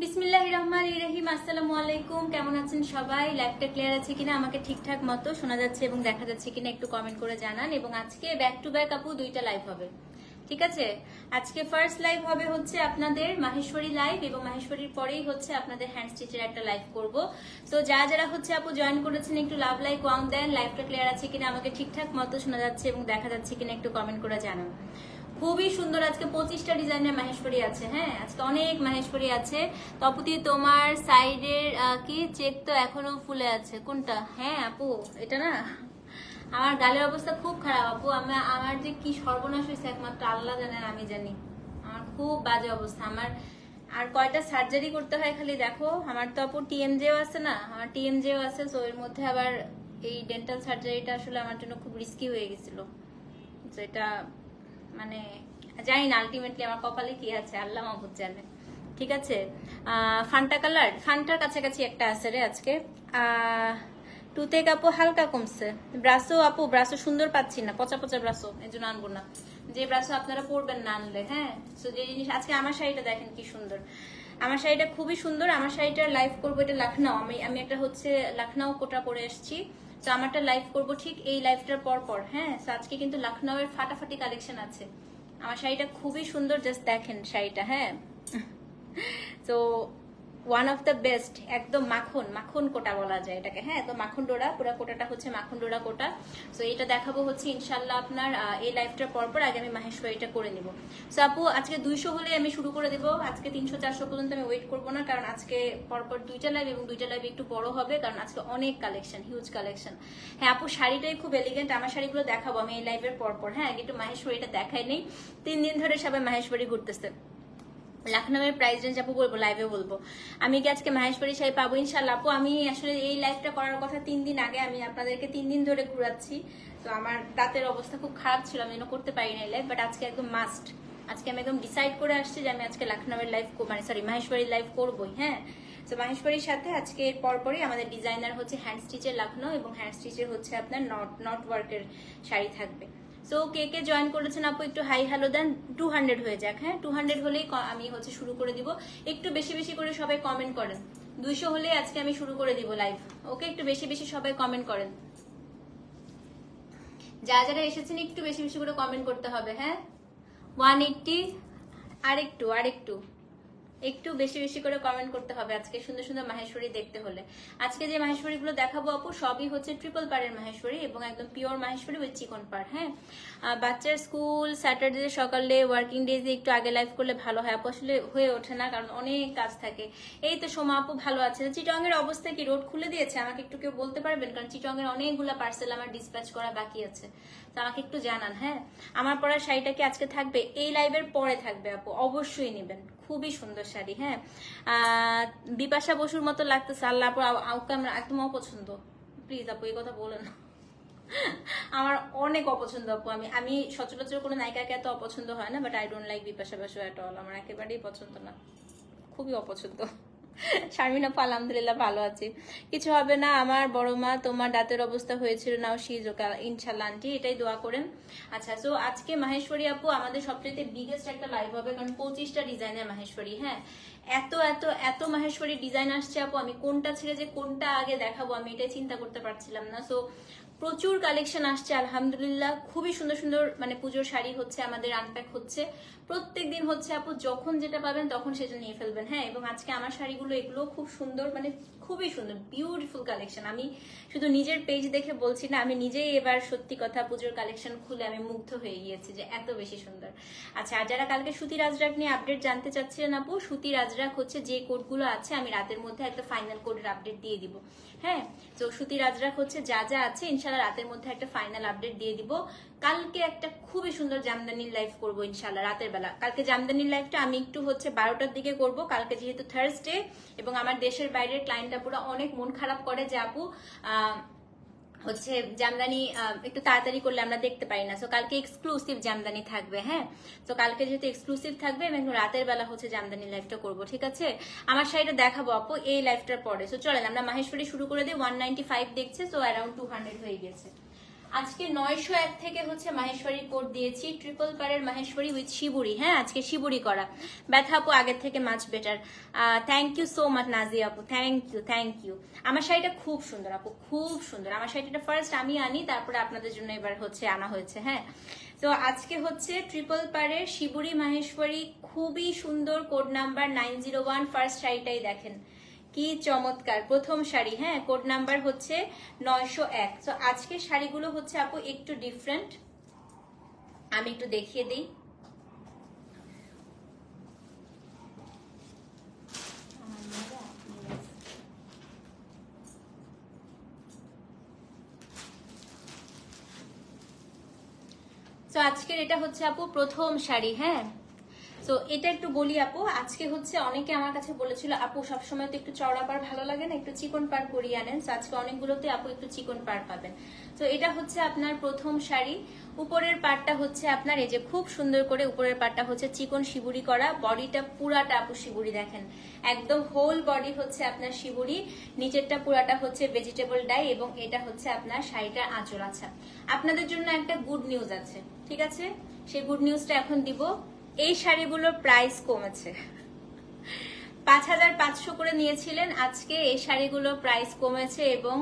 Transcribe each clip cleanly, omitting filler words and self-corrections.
বিসমিল্লাহির রহমানির রহিম। আসসালামু আলাইকুম। কেমন আছেন সবাই? লাইভটা ক্লিয়ার আছে কিনা, আমাকে ঠিকঠাক মতো শোনা যাচ্ছে এবং দেখা যাচ্ছে কিনা একটু কমেন্ট করে জানান। এবং আজকে ব্যাক টু ব্যাক আপু দুইটা লাইভ হবে, ঠিক আছে? আজকে ফার্স্ট লাইভ হবে হচ্ছে আপনাদের মাহেশ্বরী লাইভ, এবং মাহেশ্বরীর পরেই হচ্ছে আপনাদের হ্যান্ড স্টিচের একটা লাইভ করব। তো যারা হচ্ছে আপু জয়েন করেছেন একটু লাভ লাইক ওয়াং দেন। লাইভটা ক্লিয়ার আছে কিনা, আমাকে ঠিকঠাক মতো শোনা যাচ্ছে এবং দেখা যাচ্ছে কিনা একটু কমেন্ট করে জানান। খুবই সুন্দর। আজকে 25টা ডিজাইনের মাহেশ্বরী আছে। হ্যাঁ, আজকে অনেক মাহেশ্বরী আছে। তপতি তোমার সাইডের কি চেক তো এখনো ফুলে আছে, কোনটা? হ্যাঁ আপু, এটা না, আমার গালের অবস্থা খুব খারাপ আপু। আমার যে কি সর্বনাশ হয়েছে একমাত্র আল্লাহ জানেন, আমি জানি। আমার খুব বাজে অবস্থা। আমার আর কয়টা সার্জারি করতে হয় খালি দেখো। আমার তো আপু টিএমজেও আছে না, আমার টিএমজেও আছে, তো এর মধ্যে আবার এই ডেন্টাল সার্জারিটা আসলে আমার জন্য খুব রিস্কি হয়ে গেছিল। এটা মানে জানি না আলটিমেটলি আমার কপালে কি আছে, আল্লাহ মাহবুব জানে। ঠিক আছে, ফান্টা কালার, ফান্টার কাছাকাছি একটা আছে রে আজকে। টুতে আপু হালকা কমছে। ব্রাশও আপু, ব্রাশও সুন্দর পাচ্ছি না, পচা পচা ব্রাশও, এই জন্য আনবো না। যে ব্রাশও আপনারা পরবেন না আনলে। হ্যাঁ, তো যে জিনিস আজকে আমার শাড়িটা দেখেন কি সুন্দর, আমার শাড়িটা খুবই সুন্দর। আমার শাড়িটার লাইভ করবো, এটা লখনউ, আমি একটা হচ্ছে লখনউ কোটা পরে এসেছি। তো আমারটা লাইভ করবো ঠিক এই লাইভটার পর পর। হ্যাঁ, তো আজকে কিন্তু লখনউ এর ফাটাফাটি কালেকশন আছে। আমার শাড়িটা খুবই সুন্দর, জাস্ট দেখেন শাড়িটা। হ্যাঁ, তো ওয়ান অফ দ্য বেস্ট, একদম মাখন মাখন কোটা বলা যায় এটাকে। হ্যাঁ, তো মাখন ডোরা, পুরো কোটাটা হচ্ছে মাখন ডোরা কোটা। তো এটা দেখাবো হচ্ছে ইনশাল্লাহ আপনার এই লাইভটার পরপর। আগে আমি মাহেশ্বরীটা করে নিব। সো আপু আজকে 200 হলে আমি শুরু করে দিব। আজকে 300-400 পর্যন্ত আমি ওয়েট করবো না, কারণ আজকে পরপর দুইটা লাইভ, এবং দুইটা লাইভ একটু বড় হবে, কারণ আজকে অনেক কালেকশন, হিউজ কালেকশন। হ্যাঁ আপু, শাড়িটাই খুব এলিগেন্ট। আমার শাড়িগুলো দেখাবো আমি এই লাইভের পরপর। হ্যাঁ, আগে একটু মাহেশ্বরীটা দেখাই নেই। 3 দিন ধরে সবাই মাহেশ্বরী ঘুরতেছে। লখনউয়ের প্রাইস রেঞ্জ আপু বলবো, লাইভে বলবো। আমি কি আজকে মাহেশ্বরী শাড়ি পাবো ইনশাল্লাহ আপু? আমি আসলে এই লাইভটা করার কথা 3 দিন আগে, আমি আপনাদেরকে 3 দিন ধরে ঘুরাচ্ছি। তো আমার দাঁতের অবস্থা খুব খারাপ ছিল, আমি করতে পারি না লাইভ, বাট আজকে একদম মাস্ট। আজকে আমি একদম ডিসাইড করে আসছি যে আমি আজকে লখনউয়ের লাইভ, মানে সরি মাহেশ্বরীর লাইভ করবোই। হ্যাঁ, তো মাহেশ্বরীর সাথে আজকে এর পরপরই আমাদের ডিজাইনার হচ্ছে হ্যান্ড স্টিচের লখনউ, এবং হ্যান্ড স্টিচের হচ্ছে আপনার নট ওয়ার্কের শাড়ি থাকবে। সো কে কে জয়েন করেছেন আপু একটু হাই হ্যালো দেন। 200 হয়ে যাক। হ্যাঁ, 200 হলেই আমি হচ্ছে শুরু করে দিব। একটু বেশি বেশি করে সবাই কমেন্ট করেন। 200 হলেই আজকে আমি শুরু করে দিব লাইভ। ওকে, একটু বেশি বেশি সবাই কমেন্ট করেন। যারা এসেছেন একটু বেশি বেশি করে কমেন্ট করতে হবে। হ্যাঁ, 180, আরেকটু আরেকটু একটু বেশি বেশি করে কমেন্ট করতে হবে আজকে সুন্দর সুন্দর মাহেশ্বরী দেখতে হলে। আজকে যে মাহেশ্বরী গুলো দেখাবো আপু সবই হচ্ছে ট্রিপল পাড়ের মাহেশ্বরী, এবং একদম পিওর মাহেশ্বরী উইথ চিকন পাড়। হ্যাঁ, বাচ্চার স্কুল স্যাটারডে সকালে ওয়ার্কিং ডেজে একটু আগে লাইভ করলে ভালো হয় আপু, আসলে হয়ে ওঠে না, কারণ অনেক কাজ থাকে। এই তো সোমা আপু ভালো আছে। চিটং এর অবস্থা কি, রোড খুলে দিয়েছে? আমাকে একটু কেউ বলতে পারবেন, কারণ চিটং এর অনেকগুলা পার্সেল আমার ডিসপ্যাচ করা বাকি আছে, তো আমাকে একটু জানান। হ্যাঁ, আমার পরা শাড়িটা কি আজকে থাকবে? এই লাইভের পরে থাকবে আপু, অবশ্যই নেবেন, খুবই সুন্দর শাড়ি। হ্যাঁ, বিপাশা বসুর মতো লাগতেছে। আল্লাহ আপু, আউকে আমরা একদম অপছন্দ, প্লিজ আপু এই কথা বলেন। আমার অনেক অপছন্দ আপু। আমি সচরাচর কোনো নায়িকাকে এত অপছন্দ হয় না, but I don't like Bipasha Basu at all. আমার একেবারেই পছন্দ না, খুবই অপছন্দ। শারমিন আপু আলহামদুলিল্লাহ ভালো আছি, কিছু হবে না। আমার বড় মা তোমার দাঁতের অবস্থা হয়েছিল নাও শিজোকা, ইনশাল্লাহ আন্টি, এটাই দোয়া করেন। আচ্ছা, সো আজকে মাহেশ্বরী আপু আমাদের সবচেয়ে বিগেস্ট একটা লাইভ হবে, কারণ 25টা ডিজাইনের মাহেশ্বরী। হ্যাঁ, এত এত এত মাহেশ্বরী ডিজাইন আসছে আপু, আমি কোনটা ছেড়ে যে কোনটা আগে দেখাবো আমি এটাই চিন্তা করতে পারছিলাম না। সো প্রচুর কালেকশন আসছে আলহামদুলিল্লাহ, খুবই সুন্দর সুন্দর মানে পুজোর শাড়ি হচ্ছে আমাদের আনপ্যাক হচ্ছে প্রত্যেকদিন হচ্ছে আপু। যখন যেটা পাবেন তখন সেটা নিয়ে ফেলবেন। হ্যাঁ, এবং আজকে আমার শাড়িগুলো এগুলো খুব সুন্দর, মানে খুবই সুন্দর বিউটিফুল কালেকশন। আমি শুধু নিজের পেজ দেখে বলছি না, আমি নিজেই এবার সত্যি কথা পুজোর কালেকশন খুলে আমি মুগ্ধ হয়ে গিয়েছি যে এত বেশি সুন্দর। আচ্ছা, আর যারা কালকে সুতি রাজরাক নিয়ে আপডেট জানতে চাচ্ছিলেন আপু, সুতি রাজরাক হচ্ছে যে কোডগুলো আছে আমি রাতের মধ্যে একটা ফাইনাল কোডের আপডেট দিয়ে দিব। হ্যাঁ, তো সুতি রাজরাক হচ্ছে যা যা আছে ইনশাল্লাহ রাতের মধ্যে একটা ফাইনাল আপডেট দিয়ে দিব। কালকে একটা খুবই সুন্দর জামদানির লাইভ করবো ইনশাল্লাহ রাতের বেলা। কালকে জামদানির লাইভটা আমি একটু হচ্ছে 12টার দিকে করব, কালকে যেহেতু থার্সডে, এবং আমার দেশের বাইরের ক্লায়েন্টরা পুরো অনেক মন খারাপ করে যে আপু হচ্ছে জামদানি একটু তাড়াতাড়ি করলে আমরা দেখতে পারি না। সো কালকে এক্সক্লুসিভ জামদানি থাকবে। হ্যাঁ, তো কালকে যেহেতু এক্সক্লুসিভ থাকবে, আমি একটু রাতের বেলা হচ্ছে জামদানি লাইভটা করবো, ঠিক আছে? আমার শাড়িটা দেখাবো আপু এই লাইভটার পরে। সো চলেন আমরা মাহেশ্বরী শুরু করে দিই। 195 দেখছে, সো অ্যারাউন্ড 200 হয়ে গেছে। আজকে 901 থেকে হচ্ছে মাহেশ্বরী কোড দিয়েছি, ট্রিপল পারের মাহেশ্বরী উইথ শিবুরি। হ্যাঁ, আজকে শিবুরি করা। ব্যথা আপু আগের থেকে মাছ better. Thank you so much Nazia আপু, থ্যাংক ইউ। আমার শাড়িটা খুব সুন্দর আপু, খুব সুন্দর। আমার শাড়িটা ফার্স্ট আমি আনি, তারপরে আপনাদের জন্য এবার হচ্ছে আনা হয়েছে। হ্যাঁ, তো আজকে হচ্ছে ট্রিপল পারের শিবুরি মাহেশ্বরী, খুবই সুন্দর। Code number 901। ফার্স্ট শাড়িটাই দেখেন কি চমৎকার, প্রথম শাড়ি। হ্যাঁ, কোড নাম্বার হচ্ছে 901। তো আজকের শাড়িগুলো হচ্ছে আপু একটু ডিফারেন্ট, আমি একটু দেখিয়ে দিই। তো আজকের এটা হচ্ছে আপু প্রথম শাড়ি। হ্যাঁ, তো এটা একটু বলি আপু, আজকে হচ্ছে অনেকে আমার কাছে বলেছিল আপু সবসময় তো একটু চওড়া পার ভালো লাগে না, একটু চিকন পার করিয়ে আনেন। তো আজকে অনেকগুলোতে আপু একটু চিকন পার পাবেন। তো এটা হচ্ছে আপনার প্রথম শাড়ি। উপরের পাটটা হচ্ছে আপনার এই যে খুব সুন্দর করে উপরের পাটটা হচ্ছে চিকন শিবুরি করা, বডিটা পুরাটা আপু শিবুরি, দেখেন একদম হোল বডি হচ্ছে আপনার শিবুরি, নিচেরটা পুরাটা হচ্ছে ভেজিটেবল ডাই, এবং এটা হচ্ছে আপনার শাড়িটার আঁচল। আচ্ছা, আপনাদের জন্য একটা গুড নিউজ আছে, ঠিক আছে? সেই গুড নিউজটা এখন দিব। এই শাড়িগুলোর প্রাইস কমেছে, 5500 করে নিয়েছিলেন, আজকে এই শাড়িগুলোর প্রাইস কমেছে এবং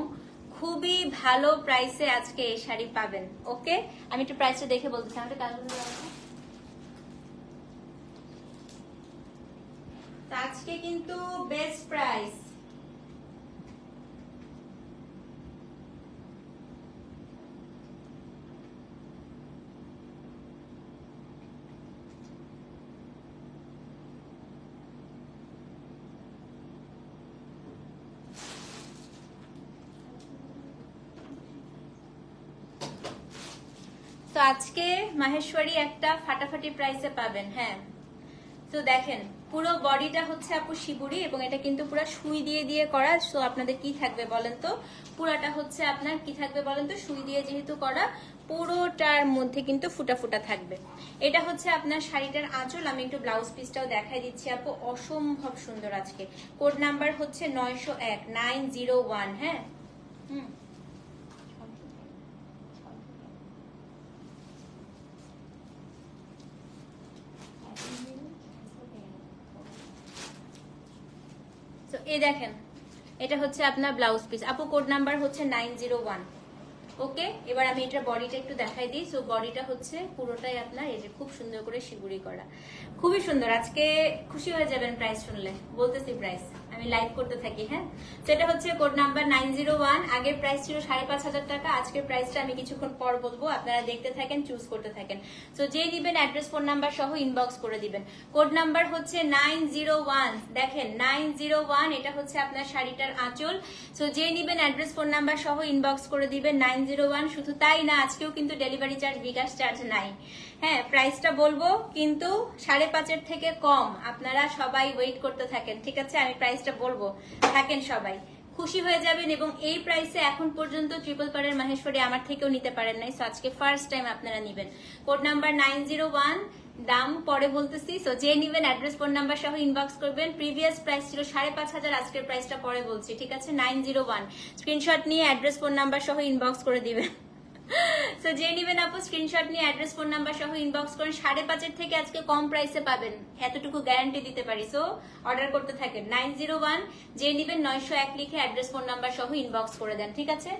খুবই ভালো প্রাইসে আজকে এই শাড়ি পাবেন। ওকে, আমি একটু প্রাইসটা দেখে বলতে চাই। আজকে কিন্তু বেস্ট প্রাইস। তো আজকে মাহেশ্বরী একটা ফাটাফাটি প্রাইসে পাবেন। হ্যাঁ, তো দেখেন পুরো বডিটা হচ্ছে আপু শিবুরি, এবং এটা কিন্তু পুরো সুই দিয়ে দিয়ে করা। তো আপনাদের কি থাকবে বলেন তো, পুরাটা হচ্ছে আপনার কি থাকবে বলেন তো, সুই দিয়ে যেহেতু করা, পুরোটার মধ্যে কিন্তু ফুটা ফুটা থাকবে। এটা হচ্ছে আপনার শাড়িটার আঁচল। আমি একটু ব্লাউজ পিসটাও দেখাই দিচ্ছি আপু, অসম্ভব সুন্দর। আজকে কোড নাম্বার হচ্ছে 901, 901। হ্যাঁ, তো এই দেখেন এটা হচ্ছে আপনার ব্লাউজ পিস আপু, কোড নাম্বার হচ্ছে 901। ওকে, এবার আমি এটা বডিটা একটু দেখাই দিই। সো বডিটা হচ্ছে পুরোটাই আপনার এই যে খুব সুন্দর করে শিবুরি করা, খুবই সুন্দর। আজকে খুশি হয়ে যাবেন প্রাইস শুনলে, বলতেছি প্রাইস আমি লাইভ করতে থাকি। হ্যাঁ, সেটা হচ্ছে কোড নাম্বার 901। আগের প্রাইস ছিল 5500 টাকা, আজকের প্রাইসটা আমি কিছুক্ষণ পর বলবো, আপনারা দেখতে থাকেন, চুজ করতে থাকেন। তো যে নিবেন অ্যাড্রেস ফোন নাম্বার সহ ইনবক্স করে দিবেন। কোড নাম্বার হচ্ছে 901, দেখেন 901, এটা হচ্ছে আপনার শাড়িটার আঁচল। সো যে নিবেন অ্যাড্রেস ফোন নাম্বার সহ ইনবক্স করে দিবেন 901। শুধু তাই না, আজকেও কিন্তু ডেলিভারি চার্জ, বিকাশ চার্জ নাই। হ্যাঁ, প্রাইসটা বলবো কিন্তু 5.5 থেকে কম। আপনারা সবাই ওয়েট করতে থাকেন, ঠিক আছে? আমি প্রাইসটা বলবো, থাকেন সবাই, খুশি হয়ে যাবেন। এবং এই প্রাইসে এখন পর্যন্ত ট্রিপল পারের মাহেশ্বরী আমার থেকেও নিতে পারেন নাই। সো আজকে ফার্স্ট টাইম আপনারা নিবেন। কোড নাম্বার 901, দাম পরে বলতেছি। সো যে নিবেন অ্যাড্রেস ফোন নাম্বার সহ ইনবক্স করবেন। প্রিভিয়াস প্রাইস ছিল 5500, আজকের প্রাইসটা পরে বলছি, ঠিক আছে? 901 স্ক্রিনশট নিয়ে অ্যাড্রেস ফোন নাম্বার সহ ইনবক্স করে দিবেন। সো যে নিবেন আপু স্ক্রিনশট নিয়ে অ্যাড্রেস ফোন নাম্বার সহ ইনবক্স করেন। 5.5 থেকে আজকে কম প্রাইসে পাবেন, এতটুকু গ্যারান্টি দিতে পারি। সো অর্ডার করতে থাকেন 901। যে নিবেন 901 লিখে অ্যাড্রেস ফোন নাম্বার সহ ইনবক্স করে দেন, ঠিক আছে?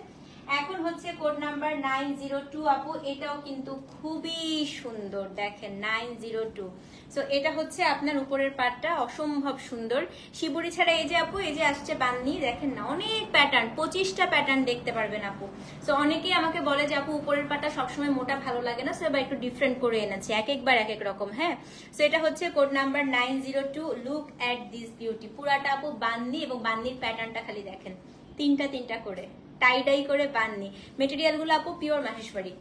এখন হচ্ছে কোড নাম্বার 902 আপু, এটাও কিন্তু খুবই সুন্দর, দেখেন 902। সো এটা হচ্ছে আপনার উপরের পাটটা অসম্ভব সুন্দর শিবুরি ছাড়া। এই যে আপু, এই যে আসছে বান্নি, দেখেন না অনেক প্যাটার্ন, 25টা প্যাটার্ন দেখতে পারবেন আপু। সো অনেকেই আমাকে বলে যে আপু উপরের পাটটা সবসময় মোটা ভালো লাগে না, সো এবার একটু ডিফারেন্ট করে এনেছি, এক একবার এক এক রকম। হ্যাঁ, সো এটা হচ্ছে code number 902। Look at this beauty, পুরাটা আপু বান্নি, এবং বান্নির প্যাটার্নটা খালি দেখেন, তিনটা তিনটা করে টাই ডাই করে বান্নি। মেটেরিয়াল গুলো আপু পিওর মাহেশ্বরী।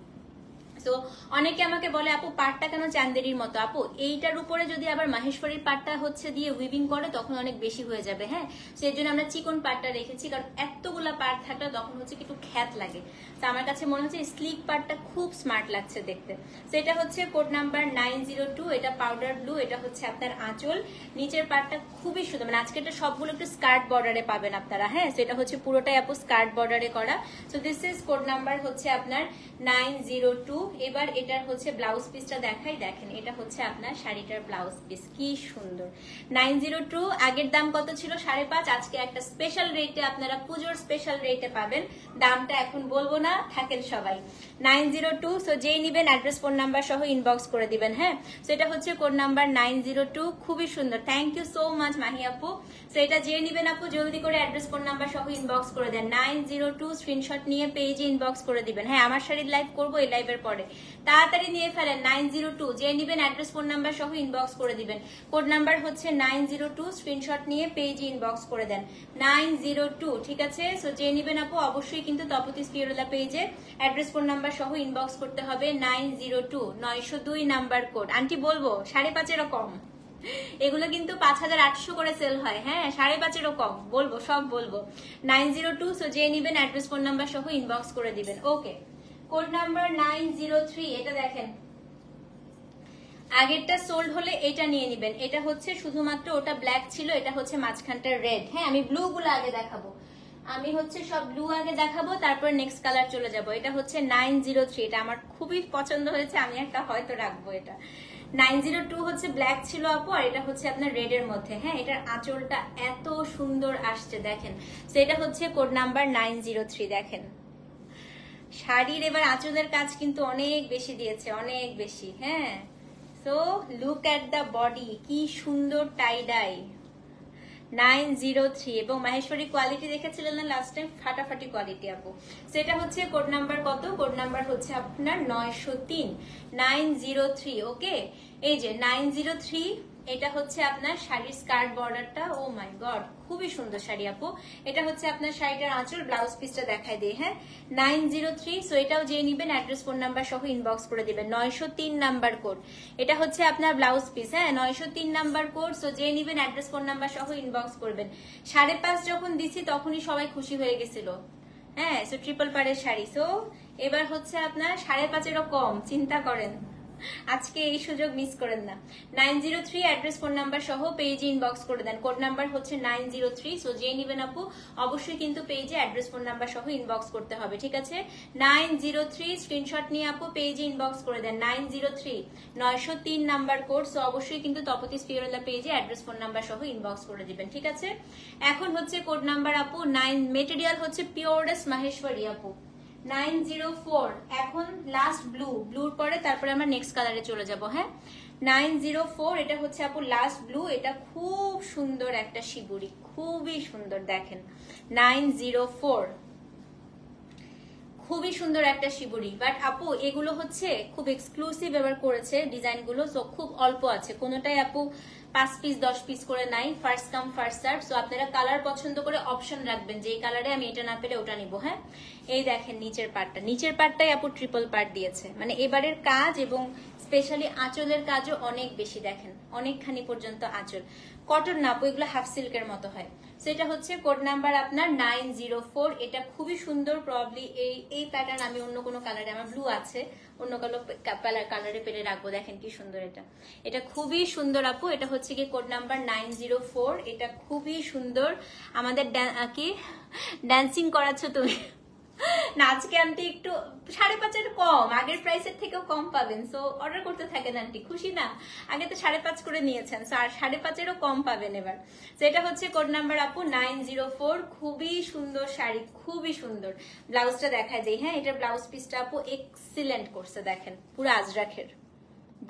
তো অনেকে আমাকে বলে আপু পাটটা কেন চান্দেরির মতো, আপু এইটার উপরে যদি আবার মাহেশ্বরীর পাটটা হচ্ছে দিয়ে উইভিং করে তখন অনেক বেশি হয়ে যাবে। হ্যাঁ, সেই জন্য আমরা চিকন পাটটা রেখেছি, কারণ এতগুলা পাট থাকলে তখন হচ্ছে একটু খ্যাত লাগে। তো আমার কাছে মনে হচ্ছে স্লিক পাটটা খুব স্মার্ট লাগছে দেখতে। তো এটা হচ্ছে কোড নাম্বার 902, এটা পাউডার ব্লু, এটা হচ্ছে আপনার আঁচল। নিচের পাটটা খুবই সুন্দর, মানে আজকে এটা সবগুলো একটু স্কার্ট বর্ডারে পাবেন আপনারা। হ্যাঁ, সেটা হচ্ছে পুরোটাই আপু স্কার্ট বর্ডারে করা। So this is code number হচ্ছে আপনার 902। এবার এটার হচ্ছে ব্লাউজ পিসটা দেখাই, দেখেন এটা হচ্ছে আপনার শাড়িটার ব্লাউজ পিস, কি সুন্দর। 902, আগের দাম কত ছিল 5.5, আজকে একটা স্পেশাল রেটে আপনারা পুজোর স্পেশাল রেটে পাবেন। দামটা এখন বলবো না, থাকেন সবাই। 902, সো যেই নিবেন অ্যাড্রেস ফোন নাম্বার সহ ইনবক্স করে দিবেন। হ্যাঁ, সো এটা হচ্ছে কোড নাম্বার 902, খুবই সুন্দর। Thank you so much Mahi আপু। সো এটা যে নিবেন আপু জলদি করে অ্যাড্রেস ফোন নাম্বার সহ ইনবক্স করে দেন। 902 স্ক্রিনশট নিয়ে পেজে ইনবক্স করে দিবেন। হ্যাঁ, আমার শাড়ির লাইভ করবো, এই লাইভের পরে তাড়াতাড়ি নিয়ে ফেলেন। 902 যে নিবেন অ্যাড্রেস ফোন নাম্বার সহ ইনবক্স করে দিবেন। কোড নাম্বার হচ্ছে 902, স্ক্রিনশট নিয়ে পেজে ইনবক্স করে দেন। 902, ঠিক আছে। সো যে নিবেন আপু অবশ্যই কিন্তু তপতি স্পিরোলা পেজে অ্যাড্রেস ফোন নাম্বার সহ ইনবক্স করতে হবে। 902 902 নাম্বার কোড। আন্টি বলবো 5.5 কম, এগুলো কিন্তু 5800 করে সেল হয়। হ্যাঁ, 5.5 কম বলবো, সব বলবো। 902, সো যে নিবেন অ্যাড্রেস ফোন নাম্বার সহ ইনবক্স করে দিবেন। ওকে, কোড নাম্বার 903, এটা দেখেন আগেরটা সোল্ড হলে এটা নিয়ে নিবেন। এটা হচ্ছে শুধুমাত্র ওটা ব্ল্যাক ছিল, এটা হচ্ছে মাঝখানটা রেড। হ্যাঁ, আমি ব্লু গুলো আগে দেখাবো, আমি হচ্ছে সব ব্লু আগে দেখাবো, তারপর নেক্সট কালার চলে যাব। এটা হচ্ছে 903, এটা আমার খুবই পছন্দ হয়েছে, আমি একটা হয়তো রাখবো এটা। 902 হচ্ছে ব্ল্যাক ছিল আপু, আর এটা হচ্ছে আপনার রেড এর মধ্যে। হ্যাঁ, এটার আঁচলটা এত সুন্দর আসছে দেখেন। তো এটা হচ্ছে কোড নাম্বার 903, দেখেন শাড়ির এবার আঁচলের কাজ কিন্তু অনেক বেশি দিয়েছে, অনেক বেশি। হ্যাঁ, so look at the body, কি সুন্দর টাই ডাই। 903, এবং মাহেশ্বরী কোয়ালিটি দেখেছিলেন না লাস্ট টাইম, ফাটাফাটি কোয়ালিটি আপু। সেটা হচ্ছে কোড নাম্বার কত, কোড নাম্বার হচ্ছে আপনার 903, 903। ওকে, এই যে 903, এটা হচ্ছে আপনার শাড়ির স্কার্ট বর্ডারটা। ও মাই গড, খুবই সুন্দর শাড়ি আপু। এটা হচ্ছে আপনার শাড়িটার আঁচল, ব্লাউজ পিসটা দেখাই দিই। হ্যাঁ, 903, সো এটাও যে নিবেন অ্যাড্রেস ফোন নাম্বার সহ ইনবক্স করে দিবেন। 903 নাম্বার কোড, এটা হচ্ছে আপনার ব্লাউজ পিস। হ্যাঁ, 903 নাম্বার কোড, সো যে নিবেন অ্যাড্রেস ফোন নাম্বার সহ ইনবক্স করবেন। 5.5 যখন দিছি তখনই সবাই খুশি হয়ে গেছিল। হ্যাঁ, সো ট্রিপল পাড়ের শাড়ি। সো এবার হচ্ছে আপনার 5.5 কম, চিন্তা করেন, আজকে এই সুযোগ মিস করেন না। 903 অ্যাড্রেস ফোন নাম্বার সহ পেজে ইনবক্স করে দেন। কোড নাম্বার হচ্ছে 903, সো যে নিবেন আপু অবশ্যই কিন্তু পেজে অ্যাড্রেস ফোন নাম্বার সহ ইনবক্স করতে হবে। ঠিক আছে, 903 স্ক্রিনশট নিয়ে আপু পেজে ইনবক্স করে দেন। 903 903 নাম্বার কোড, সো অবশ্যই কিন্তু তপতি স্পিরোলা পেজে অ্যাড্রেস ফোন নাম্বার সহ ইনবক্স করে দিবেন। ঠিক আছে, এখন হচ্ছে কোড নাম্বার আপু 9, মেটেরিয়াল হচ্ছে পিওরেস্ট মাহেশ্বরী আপু 904। এখন লাস্ট ব্লু, ব্লুর পরে তারপরে আমরা নেক্সট কালারে চলে যাব। হ্যাঁ, 904, এটা হচ্ছে আপু লাস্ট ব্লু। এটা খুব সুন্দর একটা শিবুরি, খুবই সুন্দর দেখেন। 904 খুবই সুন্দর একটা শিবুরি, বাট আপু এগুলো হচ্ছে খুব এক্সক্লুসিভ এবার করেছে ডিজাইন গুলো, সো খুব অল্প আছে, কোনোটাই আপু 5 পিস 10 পিস করে নাই, first come first serve. So আপনারা কালার পছন্দ করে অপশন রাখবেন যে এই কালারে আমি এটা না পেলে ওটা নিব। হ্যাঁ, এই দেখেন নিচের পার্টটা, নিচের পার্টটাই আপু ট্রিপল পার্ট দিয়েছে, মানে এবারের কাজ এবং স্পেশালি আঁচলের কাজও অনেক বেশি, দেখেন অনেকখানি পর্যন্ত আঁচল। কটন না আপু, এগুলো হাফ সিল্কের মতো হয়। সেটা হচ্ছে কোড নাম্বার আপনার 904। এটা খুবই সুন্দর, প্রবাবলি এই প্যাটার্ন আমি অন্য কোনো কালারে, আমার ব্লু আছে, অন্য কালারে পেলে রাখবো। দেখেন কি সুন্দর এটা, এটা খুবই সুন্দর আপু। এটা হচ্ছে কি কোড নাম্বার 904, এটা খুবই সুন্দর। আমাদের কি ড্যান্সিং করাচ্ছ তুমি না আজকে আন্টি, একটু 5.5 কম, আগের প্রাইসের থেকেও কম পাবেন। সো অর্ডার করতে থাকেন আন্টি, খুশি না? আগে তো 5.5 করে নিয়েছেন, সো আর 5.5 কম পাবেন এবার। তো এটা হচ্ছে কোড নাম্বার আপু 904, খুবই সুন্দর শাড়ি, খুবই সুন্দর। ব্লাউজটা দেখায় দেই। হ্যাঁ, এটার ব্লাউজ পিসটা আপু এক্সিলেন্ট করছে, দেখেন পুরো আজরাখের,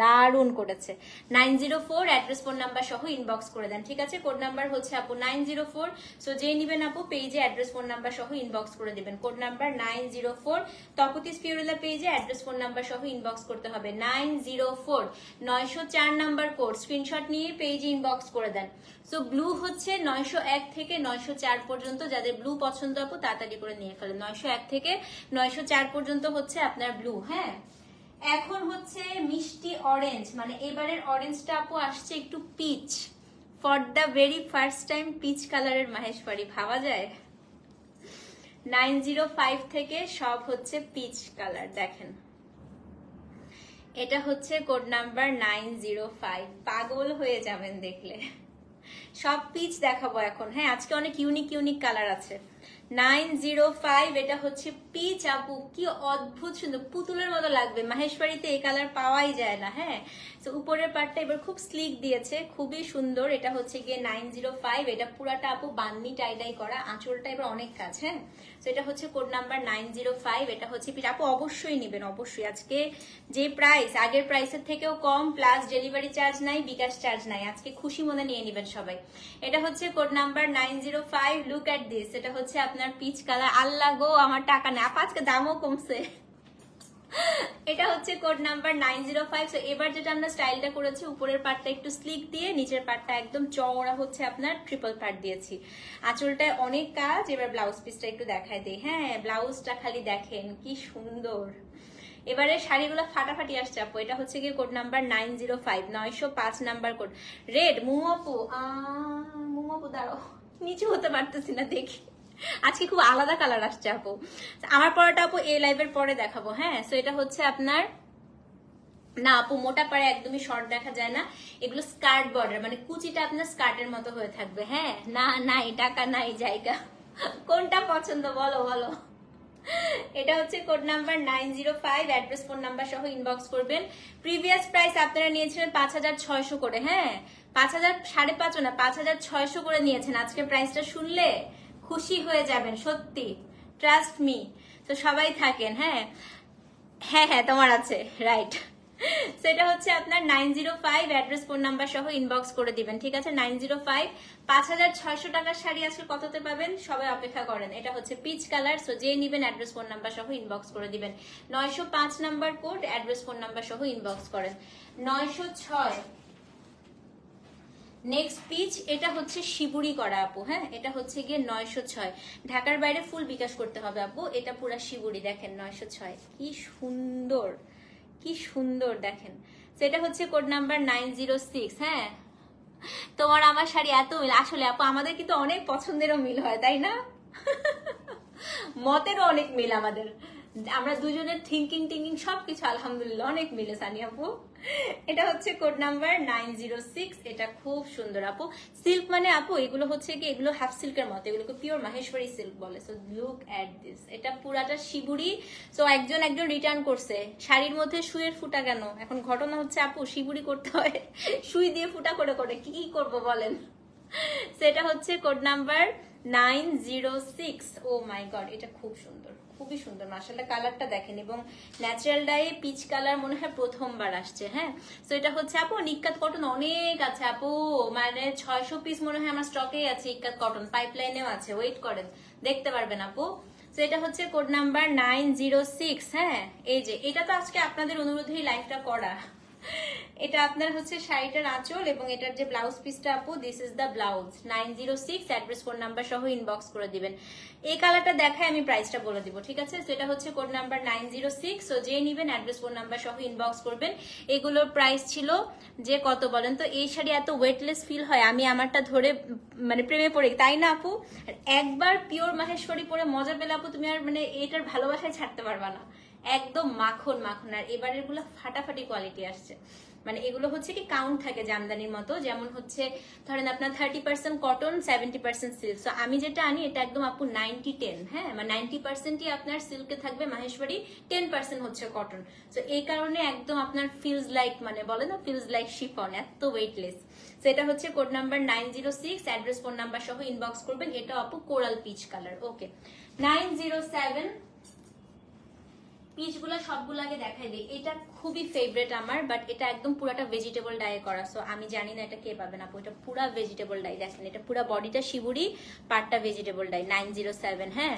দারুণ করেছে। 904 অ্যাড্রেস ফোন নাম্বার সহ ইনবক্স করে দেন। ঠিক আছে, কোড নাম্বার হচ্ছে আপু 904। সো যে নিবেন আপু পেজে অ্যাড্রেস ফোন নাম্বার সহ ইনবক্স করে দিবেন। কোড নাম্বার 904, তপতি স্পিরুলা পেজে অ্যাড্রেস ফোন নাম্বার সহ ইনবক্স করতে হবে। 904 904 নাম্বার কোড, স্ক্রিনশট নিয়ে পেজে ইনবক্স করে দেন। সো ব্লু হচ্ছে 901 থেকে 904 পর্যন্ত, যাদের ব্লু পছন্দ আপু তাড়াতাড়ি করে নিয়ে ফেলেন। 901 থেকে 904 পর্যন্ত হচ্ছে আপনার ব্লু। হ্যাঁ, এখন হচ্ছে মিষ্টি অরেঞ্জ, মানে এবারের অরেঞ্জটা আপু আসছে একটু peach, for the very first time peach কালারের মাহেশ্বরী, ভাবা যায়? 905 থেকে সব হচ্ছে পিচ কালার। দেখেন এটা হচ্ছে কোড নাম্বার 905, পাগল হয়ে যাবেন দেখলে। সব পিচ দেখাবো এখন, হ্যাঁ আজকে অনেক ইউনিক ইউনিক কালার আছে। 905 এটা হচ্ছে পিচ আপু, কি অদ্ভুত সুন্দর, পুতুলের মতো লাগবে। মাহেশ্বরীতে এই কালার পাওয়াই যায় না। হ্যাঁ, তো উপরের পার্টটা এবার খুব স্লিক দিয়েছে, খুবই সুন্দর। এটা হচ্ছে গিয়ে 905, এটা পুরাটা আপু বান্নি টাইডাই করা, আঁচলটা এবার অনেক কাজ। হ্যাঁ, তো এটা হচ্ছে কোড নাম্বার 905, এটা হচ্ছে পিচ আপু, অবশ্যই নেবেন অবশ্যই। আজকে যে প্রাইস আগের প্রাইসের থেকেও কম, প্লাস ডেলিভারি চার্জ নাই, বিকাশ চার্জ নাই, আজকে খুশি মনে নিয়ে নেবেন সবাই। এটা হচ্ছে code number 905, look at this, এটা হচ্ছে আপনার পিচ কালার। আল্লাহ গো আমার টাকা নেই আপা, আজকে দামও কমছে। এটা হচ্ছে কোড নাম্বার 905। তো এবার যেটা আমরা স্টাইলটা করেছি, উপরের পার্টটা একটু স্লিক দিয়ে, নিচের পার্টটা একদম চওড়া হচ্ছে আপনার ট্রিপল পার্ট দিয়েছি। আঁচলটায় অনেক কাজ। এবার ব্লাউজ পিসটা একটু দেখাই দিই। হ্যাঁ, ব্লাউজটা খালি দেখেন কি সুন্দর। এবারে শাড়িগুলো ফাটাফাটি আসছে আপু। এটা হচ্ছে গিয়ে code number 905, 905 number code. Red মুমপু, মুমপু দাঁড়াও, নিচু হতে পারতেছি না, দেখি আজকে খুব আলাদা কালার আসছে আপু। আমার পরাটা আপু এই লাইভের পরে দেখাবো। হ্যাঁ, তো এটা হচ্ছে আপনার, না আপু মোটা পাড়ে একদমই শর্ট দেখা যায় না, এগুলো স্কার্ট বর্ডার, মানে কুচিটা আপনার স্কার্টের মতো হয়ে থাকবে। হ্যাঁ, না নাই টাকা নাই জায়গা, কোনটা পছন্দ বলো বলো। এটা হচ্ছে code number 905, address phone number সহ ইনবক্স করবেন। প্রিভিয়াস প্রাইস আপনারা নিয়েছিলেন 5600 করে। হ্যাঁ, 5000, 5.5 না, 5600 করে নিয়েছেন। আজকে প্রাইসটা শুনলে খুশি হয়ে যাবেন সত্যি, ট্রাস্ট মি। তো সবাই থাকেন। হ্যাঁ হ্যাঁ হ্যাঁ তোমার আছে, রাইট। সেটা হচ্ছে আপনার 905, অ্যাড্রেস ফোন নাম্বার সহ ইনবক্স করে দিবেন, ঠিক আছে? 905, 5600 টাকার শাড়ি আজকে কততে পাবেন সবাই অপেক্ষা করেন। এটা হচ্ছে পিচ কালার, সো যে নিবেন অ্যাড্রেস ফোন নাম্বার সহ ইনবক্স করে দিবেন। 905 number code, address phone number সহ ইনবক্স করেন। 906 নেক্সট পিচ, এটা হচ্ছে শিবুরি করা আপু। হ্যাঁ, এটা হচ্ছে গিয়ে 906, ঢাকার বাইরে ফুল বিকাশ করতে হবে আপু। এটা পুরা শিবুরি, দেখেন 906, কি সুন্দর কি সুন্দর দেখেন। সেটা হচ্ছে কোড নাম্বার 906। হ্যাঁ, তোমার আমার শাড়ি এত মিল, আসলে আপু আমাদের কিন্তু অনেক পছন্দেরও মিল হয়, তাই না? মতেরও অনেক মিল আমাদের, আমরা দুজনের থিঙ্কিং টিঙ্কিং সবকিছু আলহামদুলিল্লাহ অনেক মিলে সানি আপু। এটা হচ্ছে কোড নাম্বার 906, এটা খুব সুন্দর আপু। সিল্ক মানে আপু এগুলো হচ্ছে কি, এগুলো হাফ সিল্কের মতো, এগুলোকে পিওর মাহেশ্বরী সিল্ক বলে। সো লুক এট দিস, এটা পুরাটা শিবুরি। সো একজন রিটার্ন করছে, শাড়ির মধ্যে সুইয়ের ফুটা কেন? এখন ঘটনা হচ্ছে আপু শিবুরি করতে হয় সুই দিয়ে ফুটা করে করে, কি করব বলেন? সেটা হচ্ছে কোড নাম্বার 906। ও মাই গড, এটা খুব সুন্দর, খুবই সুন্দর মাশাআল্লাহ। কালারটা দেখেন, এবং ন্যাচারাল ডাই পিচ কালার মনে হয় প্রথমবার আসছে। হ্যাঁ, তো এটা হচ্ছে আপু নিক্কাত কটন অনেক আছে আপু, মানে 600 পিস মনে হয় আমার স্টকেই আছে ইক্কাত কটন, পাইপলাইনেও আছে, ওয়েট করেন দেখতে পারবেন আপু। তো এটা হচ্ছে কোড নাম্বার 906। হ্যাঁ, এই যে এটা তো আজকে আপনাদের অনুরোধেই লাইভটা করা। এটা আপনার হচ্ছে শাড়িটার আঁচল, এবং এটার যে ব্লাউজ পিসটা আপু, this is the blouse. 906, address phone number সহ ইনবক্স করে দিবেন। এই কালারটা দেখায় আমি প্রাইসটা বলে দিব, ঠিক আছে? তো এটা হচ্ছে কোড নাম্বার 906। সো যে নিবেন অ্যাড্রেস ফোন নাম্বার সহ ইনবক্স করবেন। এগুলোর প্রাইস ছিল যে কত বলেন তো? এই শাড়ি এত ওয়েটলেস ফিল হয়, আমি আমারটা ধরে মানে প্রেমে পড়ে, তাই না আপু? একবার পিওর মাহেশ্বরী পরে মজা পেলে আপু তুমি আর মানে এটার ভালোবাসায় ছাড়তে পারবা না, একদম মাখন মাখন। আর এবারের গুলো ফাটাফাটি কোয়ালিটি আসছে, মানে এগুলো হচ্ছে কি কাউন্ট থাকে জামদানির মতো, যেমন হচ্ছে ধরেন আপনার 30% কটন, 70% সিল্ক। সো আমি যেটা আনি এটা একদম আপু 90-10। হ্যাঁ, মানে 90%ই আপনার সিল্কে থাকবে মাহেশ্বরী, 10% হচ্ছে কটন। সো এই কারণে একদম আপনার ফিলস লাইক, মানে বলে না ফিলস লাইক শিফন, এত ওয়েটলেস। সো এটা হচ্ছে code number 906, address phone number সহ ইনবক্স করবেন। এটা আপু কোরাল পিচ কালার। ওকে, 907 পিচগুলো সবগুলো আগে দেখাই দিই। এটা খুবই ফেভারিট আমার, বাট এটা একদম পুরাটা ভেজিটেবল ডাই করা। সো আমি জানি না এটা কে পাবেন আপু, এটা পুরা ভেজিটেবল ডাই। দেখেন এটা পুরা বডিটা শিবুরি, পার্টটা ভেজিটেবল ডাই। 907। হ্যাঁ,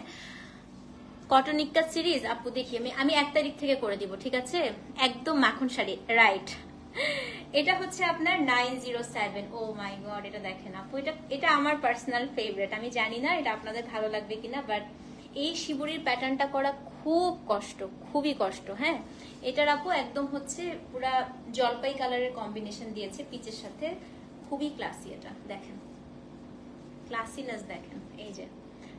কটন ইক্কা সিরিজ আপু দেখি আমি 1 তারিখ থেকে করে দিব, ঠিক আছে? একদম মাখন শাড়ি, রাইট। এটা হচ্ছে আপনার 907। ও মাই গড, এটা দেখেন আপু, এটা আমার পার্সোনাল ফেভারিট। আমি জানি না এটা আপনাদের ভালো লাগবে কিনা, বাট এই শিবুরির প্যাটার্নটা করা খুব কষ্ট, খুবই কষ্ট। হ্যাঁ, এটার আপু একদম হচ্ছে পুরা জলপাই কালারের কম্বিনেশন দিয়েছে পিচের সাথে, খুবই ক্লাসি। এটা দেখেন, ক্লাসিনেস দেখেন। এই যে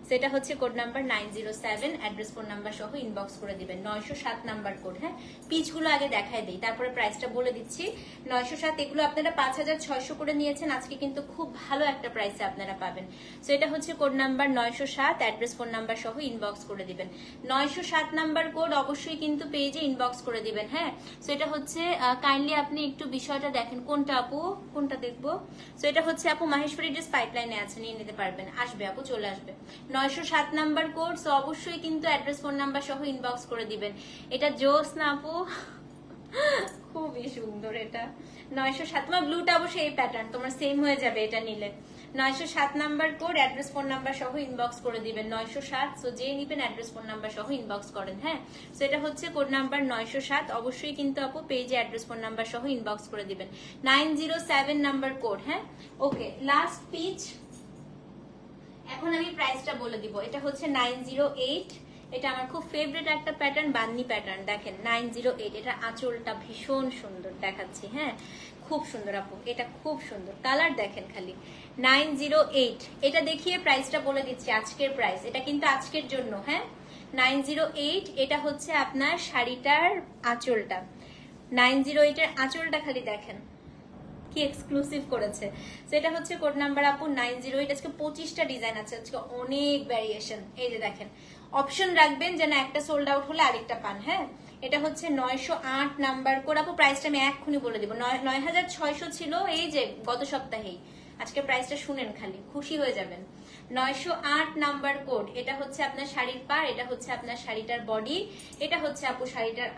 সেটা হচ্ছে code number 907, address phone number সহ ইনবক্স করে দিবেন। 907 নাম্বার কোড। হ্যাঁ, পিচগুলো আগে দেখায় দেই, তারপরে প্রাইসটা বলে দিচ্ছি। 907 এগুলো আপনারা 5600 করে নিয়েছেন, আজকে কিন্তু খুব ভালো একটা প্রাইসে আপনারা পাবেন। সো এটা হচ্ছে code number 907, address phone number সহ ইনবক্স করে দিবেন। 907 নাম্বার কোড অবশ্যই কিন্তু পেজে ইনবক্স করে দিবেন। হ্যাঁ, সো এটা হচ্ছে কাইন্ডলি আপনি একটু বিষয়টা দেখেন, কোনটা আপু, কোনটা দেখবো। সো এটা হচ্ছে আপু মাহেশ্বরী ড্রেস পাইপলাইনে আছে, নিয়ে নিতে পারবেন। আসবে আপু, চলে আসবে। 907 নাম্বার কোড। সো অবশ্যই কিন্তু অ্যাড্রেস ফোন নাম্বার সহ ইনবক্স করে দিবেন। এটা জোস না আপু? খুবই সুন্দর এটা। 907, তোমার ব্লুটা অবশ্যই এই প্যাটার্ন, তোমার সেম হয়ে যাবে এটা নিলে। 907 number code, address phone number সহ ইনবক্স করে দিবেন। 907। সো যে নিবেন অ্যাড্রেস ফোন নাম্বার সহ ইনবক্স করেন। হ্যাঁ, সো এটা হচ্ছে কোড নাম্বার 907। অবশ্যই কিন্তু আপু পেজে অ্যাড্রেস ফোন নাম্বার সহ ইনবক্স করে দিবেন। 907 নাম্বার কোড। হ্যাঁ, ওকে, লাস্ট পিচ। এখন আমি প্রাইসটা বলে দিব। এটা হচ্ছে 908। এটা আমার খুব ফেভারিট একটা প্যাটার্ন, বান্নি প্যাটার্ন। দেখেন 908, এটা আঁচলটা ভীষণ সুন্দর দেখাচ্ছি। হ্যাঁ, খুব সুন্দর আপু, এটা খুব সুন্দর কালার দেখেন খালি। 908 এটা দেখিয়ে প্রাইসটা বলে দিচ্ছি, আজকের প্রাইস। এটা কিন্তু আজকের জন্য। হ্যাঁ, 908। এটা হচ্ছে আপনার শাড়িটার আঁচলটা। 908 এর আঁচলটা খালি দেখেন কি এক্সক্লুসিভ করেছে। সেটা হচ্ছে কোড নাম্বার আপু 908। আজকে 25টা ডিজাইন আছে, আজকে অনেক ভ্যারিয়েশন। এই যে দেখেন, অপশন রাখবেন যেন একটা সোল্ড আউট হলে আরেকটা পান। হ্যাঁ, এটা হচ্ছে 908 নাম্বার কোড আপু। প্রাইসটা আমি এক্ষুনি বলে দিব। 9600 ছিল এই যে গত সপ্তাহেই। আজকে প্রাইসটা শুনেন খালি, খুশি হয়ে যাবেন। 908 নাম্বার কোড। এটা হচ্ছে আপনার শাড়ির পার, এটা হচ্ছে আপনার শাড়িটার বডি, এটা হচ্ছে আপু শাড়িটার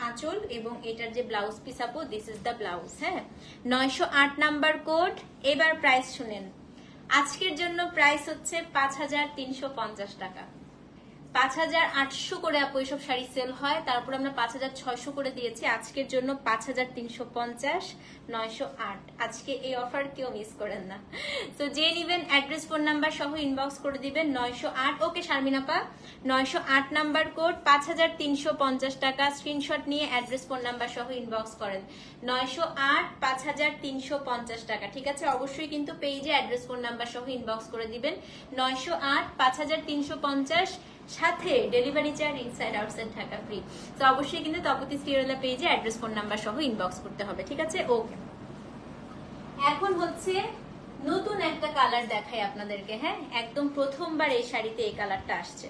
আঁচল, এবং এটার যে ব্লাউজ পিস আপু, দিস ইজ দ্য ব্লাউজ। হ্যাঁ, 908 নাম্বার কোড। এবার প্রাইস শুনেন, আজকের জন্য প্রাইস হচ্ছে 5350 টাকা। 5800 করে আপু এসব শাড়ি সেল হয়, তারপর আমরা 5600 করে দিয়েছি। আজকের জন্য 5350, 908। আজকে এই অফার কেউ মিস করেন না। তো যে নিবেন অ্যাড্রেস ফোন নাম্বার সহ ইনবক্স করে দিবেন। 908। ওকে শারমিনাপা, 908 নাম্বার কোড, 5350 টাকা। স্ক্রিনশট নিয়ে অ্যাড্রেস ফোন নাম্বার সহ ইনবক্স করেন। 908, 5350 টাকা। ঠিক আছে, অবশ্যই কিন্তু পেজে অ্যাড্রেস ফোন নাম্বার সহ ইনবক্স করে দিবেন। 908, 5350, সাথে delivery charge inside outside Dhaka free. তো অবশ্যই কিন্তু তপতি সিরিয়ালা পেজে অ্যাড্রেস ফোন নাম্বার সহ ইনবক্স করতে হবে। ঠিক আছে, ওকে। এখন হচ্ছে নতুন একটা কালার দেখাই আপনাদেরকে। হ্যাঁ, একদম প্রথমবার এই শাড়িতে এই কালারটা আসছে।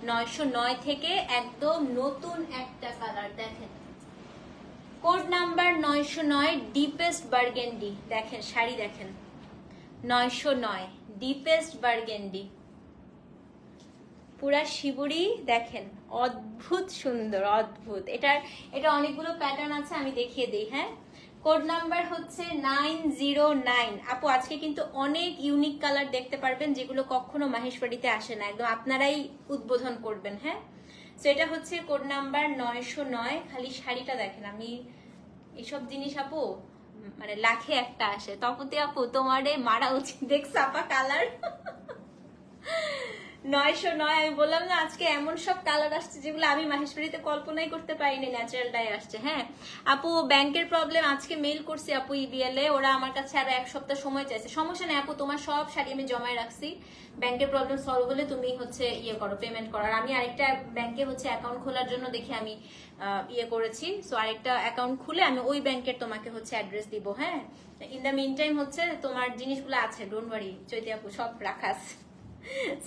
909 থেকে একদম নতুন একটা কালার দেখেন, কোড নাম্বার 909, ডিপেস্ট বার্গেন্ডি। দেখেন শাড়ি দেখেন, 909 ডিপেস্ট বার্গেন্ডি, পুরা শিবুরি। দেখেন অদ্ভুত সুন্দর, অদ্ভুত। এটা অনেকগুলো প্যাটার্ন আছে, আমি দেখিয়ে দিই। হ্যাঁ, কোড নাম্বার হচ্ছে 909। আপু আজকে কিন্তু অনেক ইউনিক কালার দেখতে পারবেন, যেগুলো কখনো মাহেশ্বরীতে আসে না, একদম আপনারাই উদ্বোধন করবেন। হ্যাঁ, তো এটা হচ্ছে কোড নাম্বার 909। খালি শাড়িটা দেখেন, আমি এসব জিনিস আপু মানে লাখে একটা আসে। তপতি আপু তোমারে মারা উচিত, দেখ সাপা কালার। 909। আমি বললাম না, আজকে এমন সব কালার আসছে যেগুলো আমি মাহেশ্বরীতে কল্পনাই করতে পারিনি, ন্যাচারাল ডাই আসছে। হ্যাঁ আপু, ব্যাংকের প্রবলেম, আজকে মেইল করছি আপু ইবিএল এ, ওরা আমার কাছে আরো 1 সপ্তাহ সময় চাইছে। সমস্যা নেই আপু, তোমার সব শাড়ি আমি জমায় রাখছি। ব্যাংকের প্রবলেম সলভ হলে তুমি হচ্ছে ইয়ে করো, পেমেন্ট করো। আর আমি আরেকটা ব্যাংকে হচ্ছে অ্যাকাউন্ট খোলার জন্য দেখি আমি ইয়ে করেছি। সো আরেকটা অ্যাকাউন্ট খুলে আমি ওই ব্যাংকের তোমাকে হচ্ছে অ্যাড্রেস দিব। হ্যাঁ, ইন দ্য মিন টাইম হচ্ছে তোমার জিনিসগুলো আছে, ডোন্ট ওয়ারি চৈতি আপু, সব রাখাস।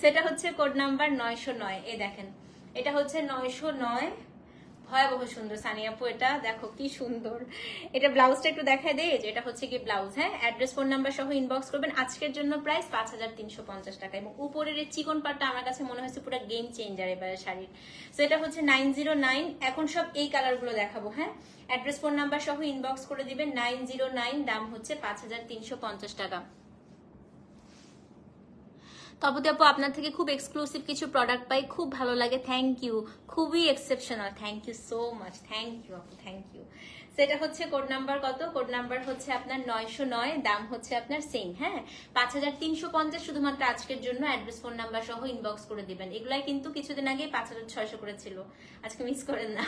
সেটা হচ্ছে কোড নাম্বার 909। এই দেখেন, এটা হচ্ছে 909। ভয়াবহ সুন্দর সানিয়া আপু, এটা দেখো কি সুন্দর। এটা ব্লাউজটা একটু দেখায় দেয়, যে এটা হচ্ছে কি ব্লাউজ। হ্যাঁ, অ্যাড্রেস ফোন নাম্বার সহ ইনবক্স করবেন। আজকের জন্য প্রাইস 5350 টাকা, এবং উপরের এই চিকন পাটটা আমার কাছে মনে হয়েছে পুরো গেম চেঞ্জার এবারে শাড়ির। তো এটা হচ্ছে 909। এখন সব এই কালার গুলো দেখাবো। হ্যাঁ, অ্যাড্রেস ফোন নাম্বার সহ ইনবক্স করে দিবেন। 909, দাম হচ্ছে 5350 টাকা। তপতি আপু আপনার থেকে খুব এক্সক্লুসিভ কিছু প্রোডাক্ট পাই, খুব ভালো লাগে, থ্যাংক ইউ, খুবই exceptional, thank you so much, thank you আপু, থ্যাংক ইউ। সেটা হচ্ছে কোড নাম্বার কত? কোড নাম্বার হচ্ছে আপনার 909, দাম হচ্ছে আপনার সেম। হ্যাঁ, 5350 শুধুমাত্র আজকের জন্য। অ্যাড্রেস ফোন নাম্বার সহ ইনবক্স করে দিবেন। এগুলাই কিন্তু কিছুদিন আগে 5600 করেছিল, আজকে মিস করেন না।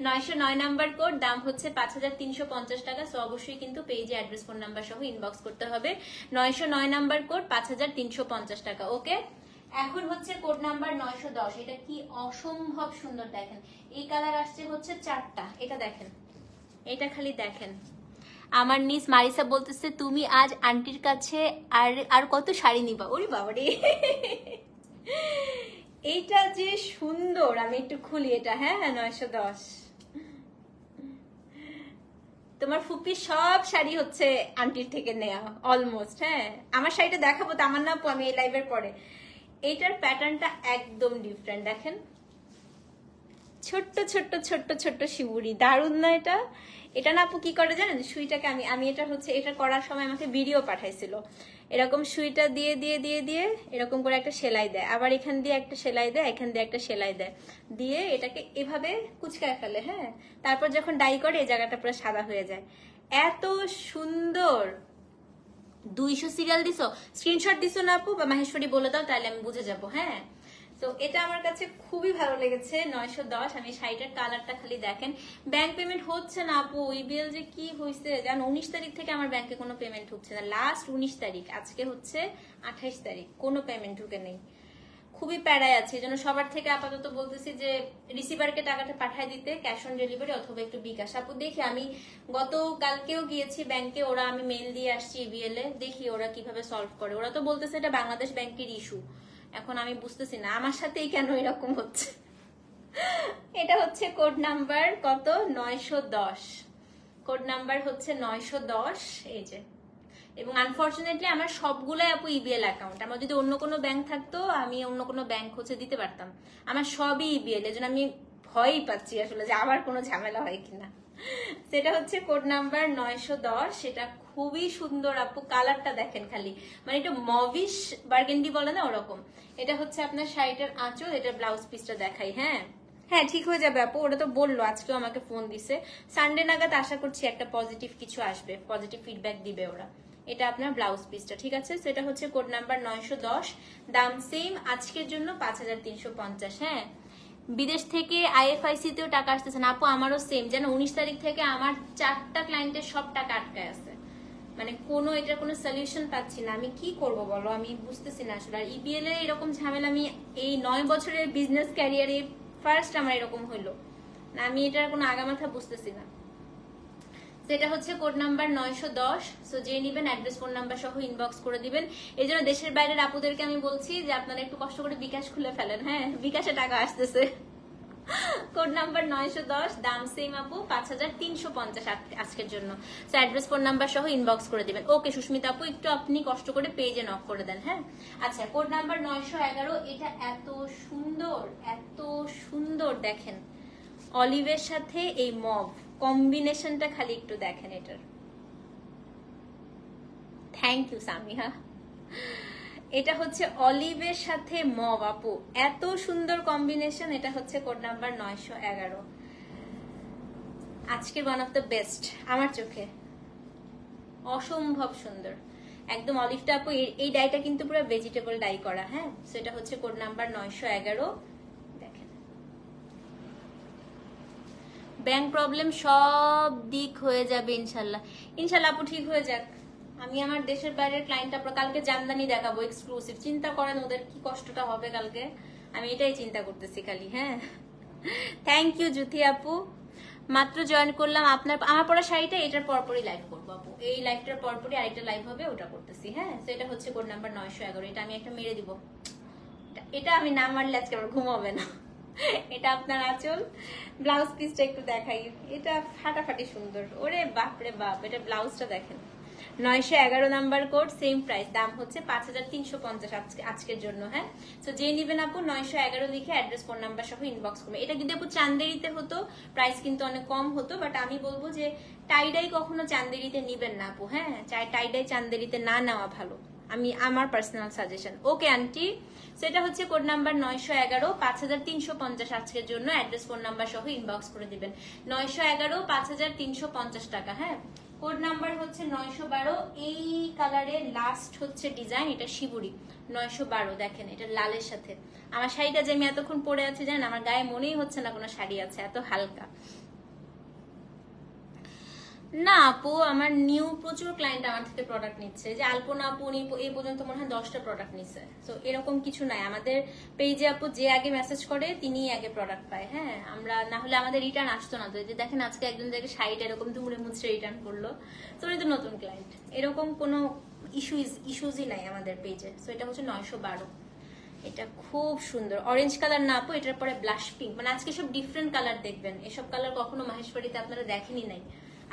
909 নাম্বার কোড, দাম হচ্ছে 5350 টাকা। সো অবশ্যই কিন্তু পেজে অ্যাড্রেস ফোন নাম্বার সহ ইনবক্স করতে হবে। 909 নাম্বার কোড, 5350 টাকা। ওকে, এখন হচ্ছে কোড নাম্বার 910। এটা কি অসম্ভব সুন্দর, দেখেন এই কালার আসছে হচ্ছে 4টা। এটা দেখেন, এটা খালি দেখেন। আমার নিস মারিসা বলতেছে তুমি আজ আন্টির কাছে আর আর কত শাড়ি নিবা। ওরে বাবারে, এইটা যে সুন্দর, আমি একটু খুলি এটা। হ্যাঁ 910। তোমার ফুপি সব শাড়ি হচ্ছে আন্টির থেকে নেয়া অলমোস্ট। হ্যাঁ, আমার শাড়িটা দেখাবো তো, আমার না আপু, আমি এই লাইভের পরে। এইটার প্যাটার্নটা একদম ডিফারেন্ট, দেখেন ছোট্ট ছোট্ট ছোট্ট ছোট্ট শিবুরি, দারুণ না এটা? এটা না আপু কি করে জানেন, সুইটাকে আমি এটা হচ্ছে, এটা করার সময় আমাকে ভিডিও পাঠাইছিল। এরকম সুইটা দিয়ে দিয়ে দিয়ে দিয়ে এরকম করে একটা সেলাই দেয়, আবার এখান দিয়ে একটা সেলাই দেয়, এখান দিয়ে একটা সেলাই দেয়, দিয়ে এটাকে এভাবে কুচকায় ফেলে। হ্যাঁ, তারপর যখন ডাই করে এই জায়গাটা পুরো সাদা হয়ে যায়। এত সুন্দর। 200 সিরিয়াল দিছো, স্ক্রিনশট দিছো না আপু, বা মাহেশ্বরী বলে দাও, তাহলে আমি বুঝে যাবো। হ্যাঁ, তো এটা আমার কাছে খুবই ভালো লেগেছে। 910। আমি শাড়িটার কালারটা খালি দেখেন। ব্যাংক পেমেন্ট হচ্ছে না আপু, ইবিএল যে কি হয়েছে জানো, 19 তারিখ থেকে আমার ব্যাংকে কোনো পেমেন্ট ঢুকছে না। লাস্ট 19 তারিখ, আজকে হচ্ছে 28 তারিখ, কোনো পেমেন্ট ঢুকে নেই। খুবই প্যারায় আছে, এই জন্য সবার থেকে আপাতত বলতেছি যে রিসিভারকে টাকাটা পাঠায় দিতে, ক্যাশ অন ডেলিভারি অথবা একটু বিকাশ। আপু দেখি, আমি গতকালকেও গিয়েছি ব্যাংকে, ওরা আমি মেল দিয়ে আসছি ইবিএল এ, দেখি ওরা কিভাবে সলভ করে। ওরা তো বলতেছে এটা বাংলাদেশ ব্যাংকের ইস্যু। এখন আমি বুঝতেছি না আমার সাথেই কেন এরকম হচ্ছে। এটা হচ্ছে কোড নাম্বার কত? 910। কোড নাম্বার হচ্ছে 910, এই যে। এবং আনফরচুনেটলি আমার সবগুলাই আপু ইবিএল অ্যাকাউন্ট। আমার যদি অন্য কোনো ব্যাংক থাকতো, আমি অন্য কোনো ব্যাংক হচ্ছে দিতে পারতাম। আমার সবই ইবিএল, এর জন্য আমি ভয়ই পাচ্ছি আসলে যে আবার কোনো ঝামেলা হয় কিনা। সেটা হচ্ছে কোড নাম্বার 910। সেটা খুবই সুন্দর আপু, কালারটা দেখেন খালি, মানে এটা মভিশ বার্গেন্ডি বলে না, ওরকম। এটা হচ্ছে আপনার শাড়িটার আঁচল, এটা ব্লাউজ পিসটা দেখাই। হ্যাঁ হ্যাঁ, ঠিক হয়ে যাবে আপু, ওটা তো বললো, আজকেও আমাকে ফোন দিছে। সানডে নাগাদ আশা করছি একটা পজিটিভ কিছু আসবে, পজিটিভ ফিডব্যাক দিবে ওরা। এটা আপনার ব্লাউজ পিসটা, ঠিক আছে? সেটা হচ্ছে কোড নাম্বার 910, দাম সেম আজকের জন্য 5350। হ্যাঁ, বিদেশ থেকে আইএফআইসি তেও টাকা আসতেছে না আপু, আমারও সেম। যেন 19 তারিখ থেকে আমার 4টা ক্লায়েন্টের সব টাকা আটকায় আছে, মানে কোনো এটার কোনো সলিউশন পাচ্ছি না। আমি কি করব বলো, আমি বুঝতেছি না আসলে। আর ইবিএল এর এরকম ঝামেলা আমি এই 9 বছরের বিজনেস ক্যারিয়ারে ফার্স্ট আমার এরকম হইলো না, আমি এটার কোনো আগামাথা বুঝতেছি না। সেটা হচ্ছে কোড নাম্বার 910। সো যে নিবেন অ্যাড্রেস ফোন নাম্বার সহ ইনবক্স করে দিবেন। এই জন্য দেশের বাইরের আপুদেরকে আমি বলছি যে আপনারা একটু কষ্ট করে বিকাশ খুলে ফেলেন। হ্যাঁ, বিকাশে টাকা আসতেছে। কোড নাম্বার 910, দাম সেম আপু 5350 আজকের জন্য। সো অ্যাড্রেস ফোন নাম্বার সহ ইনবক্স করে দিবেন। ওকে সুস্মিতা আপু, একটু আপনি কষ্ট করে পেজে নক করে দেন। হ্যাঁ, আচ্ছা, কোড নাম্বার 911। এটা এত সুন্দর, এত সুন্দর, দেখেন অলিভের সাথে এই মভ কম্বিনেশনটা খালি একটু দেখেন এটার। Thank you Samiha. এটা হচ্ছে অলিভের সাথে মভ আপু, এত সুন্দর কম্বিনেশন। এটা হচ্ছে কোড নাম্বার 911। আজকের ওয়ান অফ দ্য বেস্ট আমার চোখে, অসম্ভব সুন্দর একদম। অলিভটা আপু এই ডাইটা কিন্তু পুরো ভেজিটেবল ডাই করা। হ্যাঁ, সেটা হচ্ছে কোড নাম্বার 911। দেখেন, ব্যাংক প্রবলেম সব দিক হয়ে যাবে ইনশাল্লাহ। ইনশাল্লাহ আপু, ঠিক হয়ে যাক। আমি আমার দেশের বাইরের ক্লায়েন্ট আপনার কালকে জামদানি দেখাবো এক্সক্লুসিভ। চিন্তা করেন ওদের কি কষ্টটা হবে কালকে, আমি এটাই চিন্তা করতেছি খালি। হ্যাঁ, থ্যাংক ইউ জুথি আপু, মাত্র জয়েন করলাম। আমার পরা শাড়িটা এটার পরপরই লাইভ করবো আপু, এই লাইভটার পরপরই আরেকটা লাইভ হবে, ওটা করতেছি। হ্যাঁ, সেটা হচ্ছে কোড নাম্বার 911। এটা আমি একটা মেরে দিব, এটা আমি না মারলে আজকে আমার ঘুমাবে না। এটা আপনার আঁচল, ব্লাউজ পিসটা একটু দেখাই, এটা ফাটাফাটি সুন্দর। ওরে বাপরে বাপ, এটা ব্লাউজটা দেখেন। 911 নাম্বার কোড, সেম প্রাইস, দাম হচ্ছে 5350 আজকের জন্য। হ্যাঁ, তো যে নিবেন আপু 911 লিখে অ্যাড্রেস ফোন নাম্বার সহ ইনবক্স করবে। এটা যদি আপু চান্দেরিতে হতো প্রাইস কিন্তু অনেক কম হতো, বাট আমি বলবো যে টাইডাই কখনো চান্দেরিতে নিবেন না আপু। হ্যাঁ, টাইডাই চান্দেরিতে না নেওয়া ভালো। আমার পার্সোনাল সাজেশন। ওকে আন্টি, সেটা হচ্ছে কোড নাম্বার 911 5350 আজকের জন্য। অ্যাড্রেস ফোন নাম্বার সহ ইনবক্স করে দিবেন। 911 5350 টাকা। হ্যাঁ, কোড নাম্বার হচ্ছে 912। এই কালারের লাস্ট হচ্ছে ডিজাইন, এটা শিবুরি 912। দেখেন এটা লালের সাথে। আমার শাড়িটা যে আমি এতক্ষণ পরে আছি জানেন, আমার গায়ে মনেই হচ্ছে না কোনো শাড়ি আছে, এত হালকা। না আপু, আমার নিউ প্রচুর ক্লায়েন্ট আমার থেকে প্রোডাক্ট নিচ্ছে। যে আলপনা আপু উনি এই পর্যন্ত মনে হয় 10টা প্রোডাক্ট নিচ্ছে। তো এরকম কিছু নাই আমাদের পেজে আপু, যে আগে মেসেজ করে তিনিই আগে প্রোডাক্ট পায়। হ্যাঁ, আমরা না হলে আমাদের রিটার্ন আসতো না। তো যে দেখেন আজকে একজন দেখে শাড়িটা এরকম দুমড়ে মুচড়ে রিটার্ন করলো, তো উনি তো নতুন ক্লায়েন্ট। এরকম কোনো ইস্যুজই নাই আমাদের পেজে। তো এটা হচ্ছে 912। এটা খুব সুন্দর অরেঞ্জ কালার না আপু, এটার পরে ব্লাশ পিঙ্ক। মানে আজকে সব ডিফারেন্ট কালার দেখবেন, এসব কালার কখনো মাহেশবাড়িতে আপনারা দেখেনি নাই।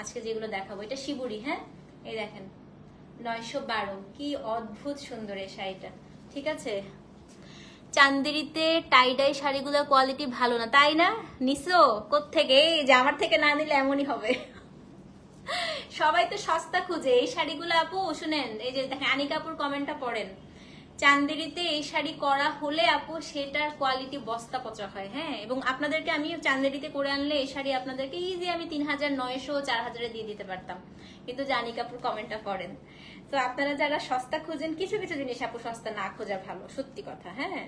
আজকে যেগুলো দেখাবো এটা শিবুরি। হ্যাঁ, এই দেখেন 912, কি অদ্ভুত সুন্দর এই শাড়িটা। ঠিক আছে, চান্দেরিতে টাইডাই শাড়িগুলোর কোয়ালিটি ভালো না, তাই না? নিসো কোত্থেকে? এই যে আমার থেকে না নিলে এমনই হবে। সবাই তো সস্তা খুঁজে এই শাড়িগুলো আপু। শুনেন, এই যে দেখেন আনিকাপুর কমেন্টটা পড়েন। চান্দেরিতে এই শাড়ি করা হলে আপু সেটার কোয়ালিটি বস্তা পচা হয়। হ্যাঁ, এবং আপনাদেরকে আমি চান্দেরিতে করে আনলে এই শাড়ি আপনাদেরকে ইজি আমি 3900 4000 দিয়ে দিতে পারতাম, কিন্তু জানি কাপুর কমেন্টটা করেন। তো আপনারা যারা সস্তা খুঁজেন, কিছু কিছু জিনিস আপু সস্তা না খোঁজা ভালো, সত্যি কথা। হ্যাঁ,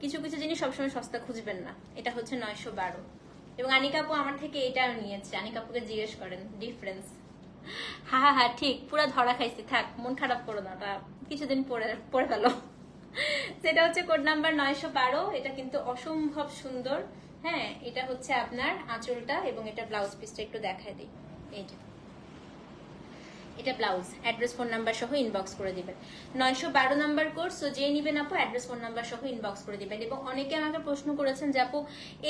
কিছু কিছু জিনিস সবসময় সস্তা খুঁজবেন না। এটা হচ্ছে 912 এবং আনিকাপু আমার থেকে এটাও নিয়েছে। আনিকাপুকে জিজ্ঞেস করেন ডিফারেন্স। হ্যাঁ হ্যাঁ ঠিক, পুরো ধরা খাইছি। থাক, মন খারাপ করো না, ওটা কিছুদিন পরে ফেলো। সেটা হচ্ছে কোড নাম্বার 912। এটা কিন্তু অসম্ভব সুন্দর। হ্যাঁ, এটা হচ্ছে আপনার আঁচলটা এবং এটা ব্লাউজ পিসটা একটু দেখায় দিই। এইটা এটা ব্লাউজ। অ্যাড্রেস ফোন নাম্বার সহ ইনবক্স করে দিবেন। 912 নাম্বার কোড। সো যে নিবেন আপু অ্যাড্রেস ফোন নাম্বার সহ ইনবক্স করে দিবেন। এবং অনেকে আমাকে প্রশ্ন করেছেন যে আপু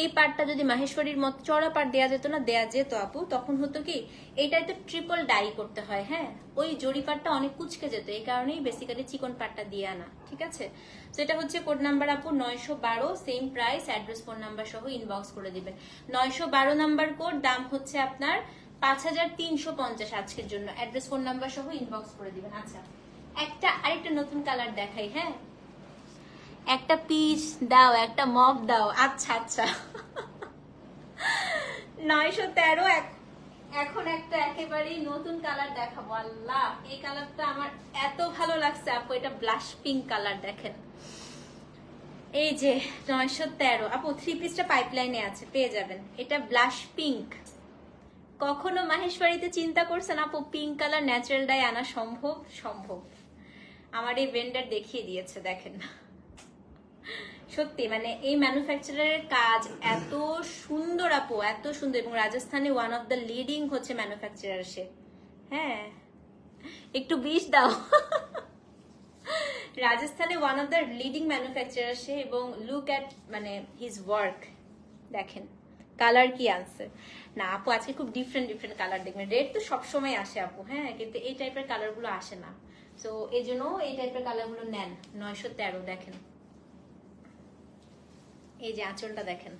এই পার্টটা যদি মাহেশ্বরীর মত চড়া পার্ট দেওয়া যেত না? দেওয়া যেত আপু। তখন হতো কি, এইটাই তো ট্রিপল ডাই করতে হয়। হ্যাঁ, ওই জরি পার্টটা অনেক কুচকে যেত, এই কারণেই বেসিক্যালি চিকন পার্টটা দিয়ে আনা। ঠিক আছে, তো এটা হচ্ছে কোড নাম্বার আপু 912, same price. Address phone number সহ ইনবক্স করে দিবেন। 912 নাম্বার কোড, দাম হচ্ছে আপনার 5350 আজকের জন্য। অ্যাড্রেস ফোন নাম্বার সহ ইনবক্স করে দিবেন। আচ্ছা, আরেকটা নতুন কালার দেখাই। হ্যাঁ, একটা পিচ দাও, একটা মপ দাও। আচ্ছা আচ্ছা, 913। এখন একটা একেবারেই নতুন কালার দেখাবো। আল্লাহ, এই কালারটা আমার এত ভালো লাগছে আপু। এটা ব্লাশ পিঙ্ক কালার। দেখেন এই যে 913 আপু, 3 পিসটা পাইপলাইনে আছে, পেয়ে যাবেন। এটা ব্লাশ পিঙ্ক। কখনো মাহেশবাড়িতে চিন্তা করছেন আপু পিঙ্ক কালার ন্যাচারাল ডাই আনা সম্ভব? সম্ভব। আমার এই ভেন্ডার দেখিয়ে দিয়েছে। দেখেন, সত্যি মানে এই ম্যানুফ্যাকচারারের কাজ এত সুন্দর আপু, এত সুন্দর। এবং রাজস্থানে ওয়ান অফ দ্য লিডিং হচ্ছে ম্যানুফ্যাকচারার সে। হ্যাঁ, একটু বিষ দাও। রাজস্থানে one of the leading manufacturer সে। এবং লুক অ্যাট মানে হিজ ওয়ার্ক। দেখেন কালার কি আনছে না আপু। আজকে খুব ডিফারেন্ট কালার দেখবেন। রেড তো সবসময় আসে আপু। হ্যাঁ, কিন্তু এই টাইপের কালার গুলো আসে না। তো এই জন্য এই টাইপের কালার গুলো নেন। 913। দেখেন এই যে আঁচলটা দেখেন,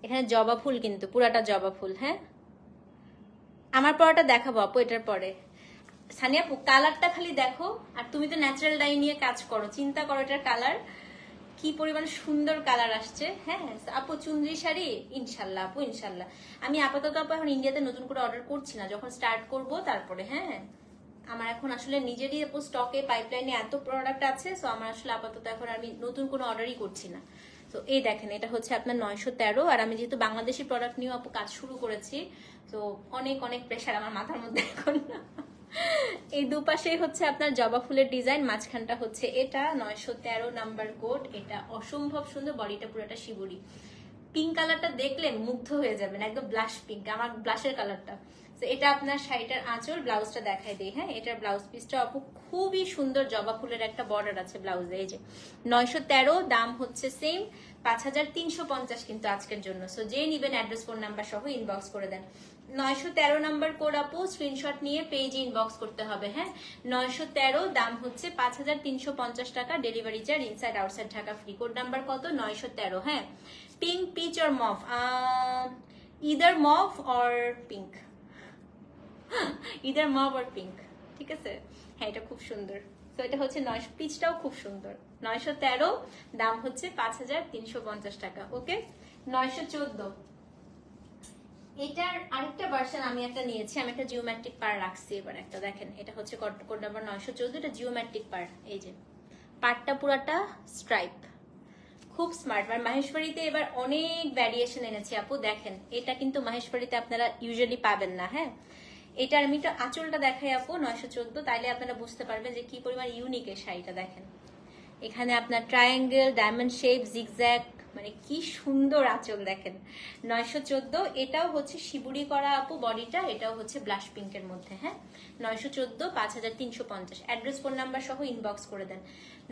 এখানে জবা ফুল, কিন্তু পুরাটা জবা ফুল। হ্যাঁ, আমার পরাটা দেখাবো আপু এটার পরে। সানিয়া আপু কালারটা খালি দেখো। আর তুমি তো ন্যাচারাল ডাই নিয়ে কাজ করো, চিন্তা করো এটার কালার কি পরিমাণ সুন্দর কালার আসছে। হ্যাঁ আপু, চুনরি শাড়ি ইনশাল্লাহ আপু, ইনশাল্লাহ। আমি আপাতত আপু এখন ইন্ডিয়াতে নতুন করে অর্ডার করছি না, যখন স্টার্ট করব তারপরে। হ্যাঁ, আমার এখন আসলে নিজেরই আপু স্টকে পাইপলাইনে এত প্রোডাক্ট আছে। সো আমার আসলে আপাতত এখন আমি নতুন কোনো অর্ডারই করছি না। তো এই দেখেন, এটা হচ্ছে আপনার 913। আর আমি যেহেতু বাংলাদেশি প্রোডাক্ট নিয়েও আপু কাজ শুরু করেছি, তো অনেক প্রেশার আমার মাথার মধ্যে এখন। এই দুপাশেই হচ্ছে আপনার জবা ফুলের ডিজাইন, মাঝখানটা হচ্ছে এটা 913 নাম্বার কোড। এটা অসম্ভব সুন্দর, বডিটা পুরোটা শিবুরি। পিঙ্ক কালারটা দেখলে মুগ্ধ হয়ে যাবেন, একদম ব্লাশ পিঙ্ক, আমার ব্লাশের কালারটা। তো এটা আপনার শাড়িটার আঁচল, ব্লাউজটা দেখাই দেই। হ্যাঁ, এটার ব্লাউজ পিসটা আপু খুবই সুন্দর, জবা ফুলের একটা বর্ডার আছে ব্লাউজে। এই যে 913, দাম হচ্ছে সেম 5350 কিন্তু আজকের জন্য। সো যে নিবেন অ্যাড্রেস ফোন নাম্বার সহ ইনবক্স করে দেন। 913 নাম্বার কোড আপু, স্ক্রিনশট নিয়ে পেজে ইনবক্স করতে হবে। হ্যাঁ, 913, দাম হচ্ছে 5350 টাকা। Delivery charge inside outside Dhaka free. Code number কত? 913। হ্যাঁ, pink, peach or mauve, either mauve or pink, either mauve or pink. ঠিক আছে, হ্যাঁ এটা খুব সুন্দর। তো এটা হচ্ছে 900, পিচটাও খুব সুন্দর। 913, দাম হচ্ছে 5350 টাকা। ওকে, 914, এটার আরেকটা ভার্সন আমি একটা নিয়েছি, আমি একটা জিওমেট্রিক পার রাখছি এবার একটা, দেখেন এটা হচ্ছে কোড নাম্বার 914, এটা জিওমেট্রিক পার। এই যে পারটা পুরাটা স্ট্রাইপ, খুব স্মার্ট। আর মাহেশ্বরীতে এবার অনেক ভ্যারিয়েশন এনেছি আপু, দেখেন এটা কিন্তু মাহেশ্বরীতে আপনারা ইউজুয়ালি পাবেন না। হ্যাঁ, এটার আমি একটু আঁচলটা দেখাই আপু, 914, তাইলে আপনারা বুঝতে পারবেন যে কি পরিমাণ ইউনিক এই শাড়িটা। দেখেন এখানে আপনার ট্রায়াঙ্গেল, ডায়মন্ড শেপ, জিগজ্যাগ, মানে কি সুন্দর আঁচল দেখেন। 914, এটাও হচ্ছে শিবুরি করা আপু বডিটা, এটাও হচ্ছে ব্লাশ পিঙ্কের মধ্যে। হ্যাঁ, 914, 5350। অ্যাড্রেস ফোন নাম্বার সহ ইনবক্স করে দেন।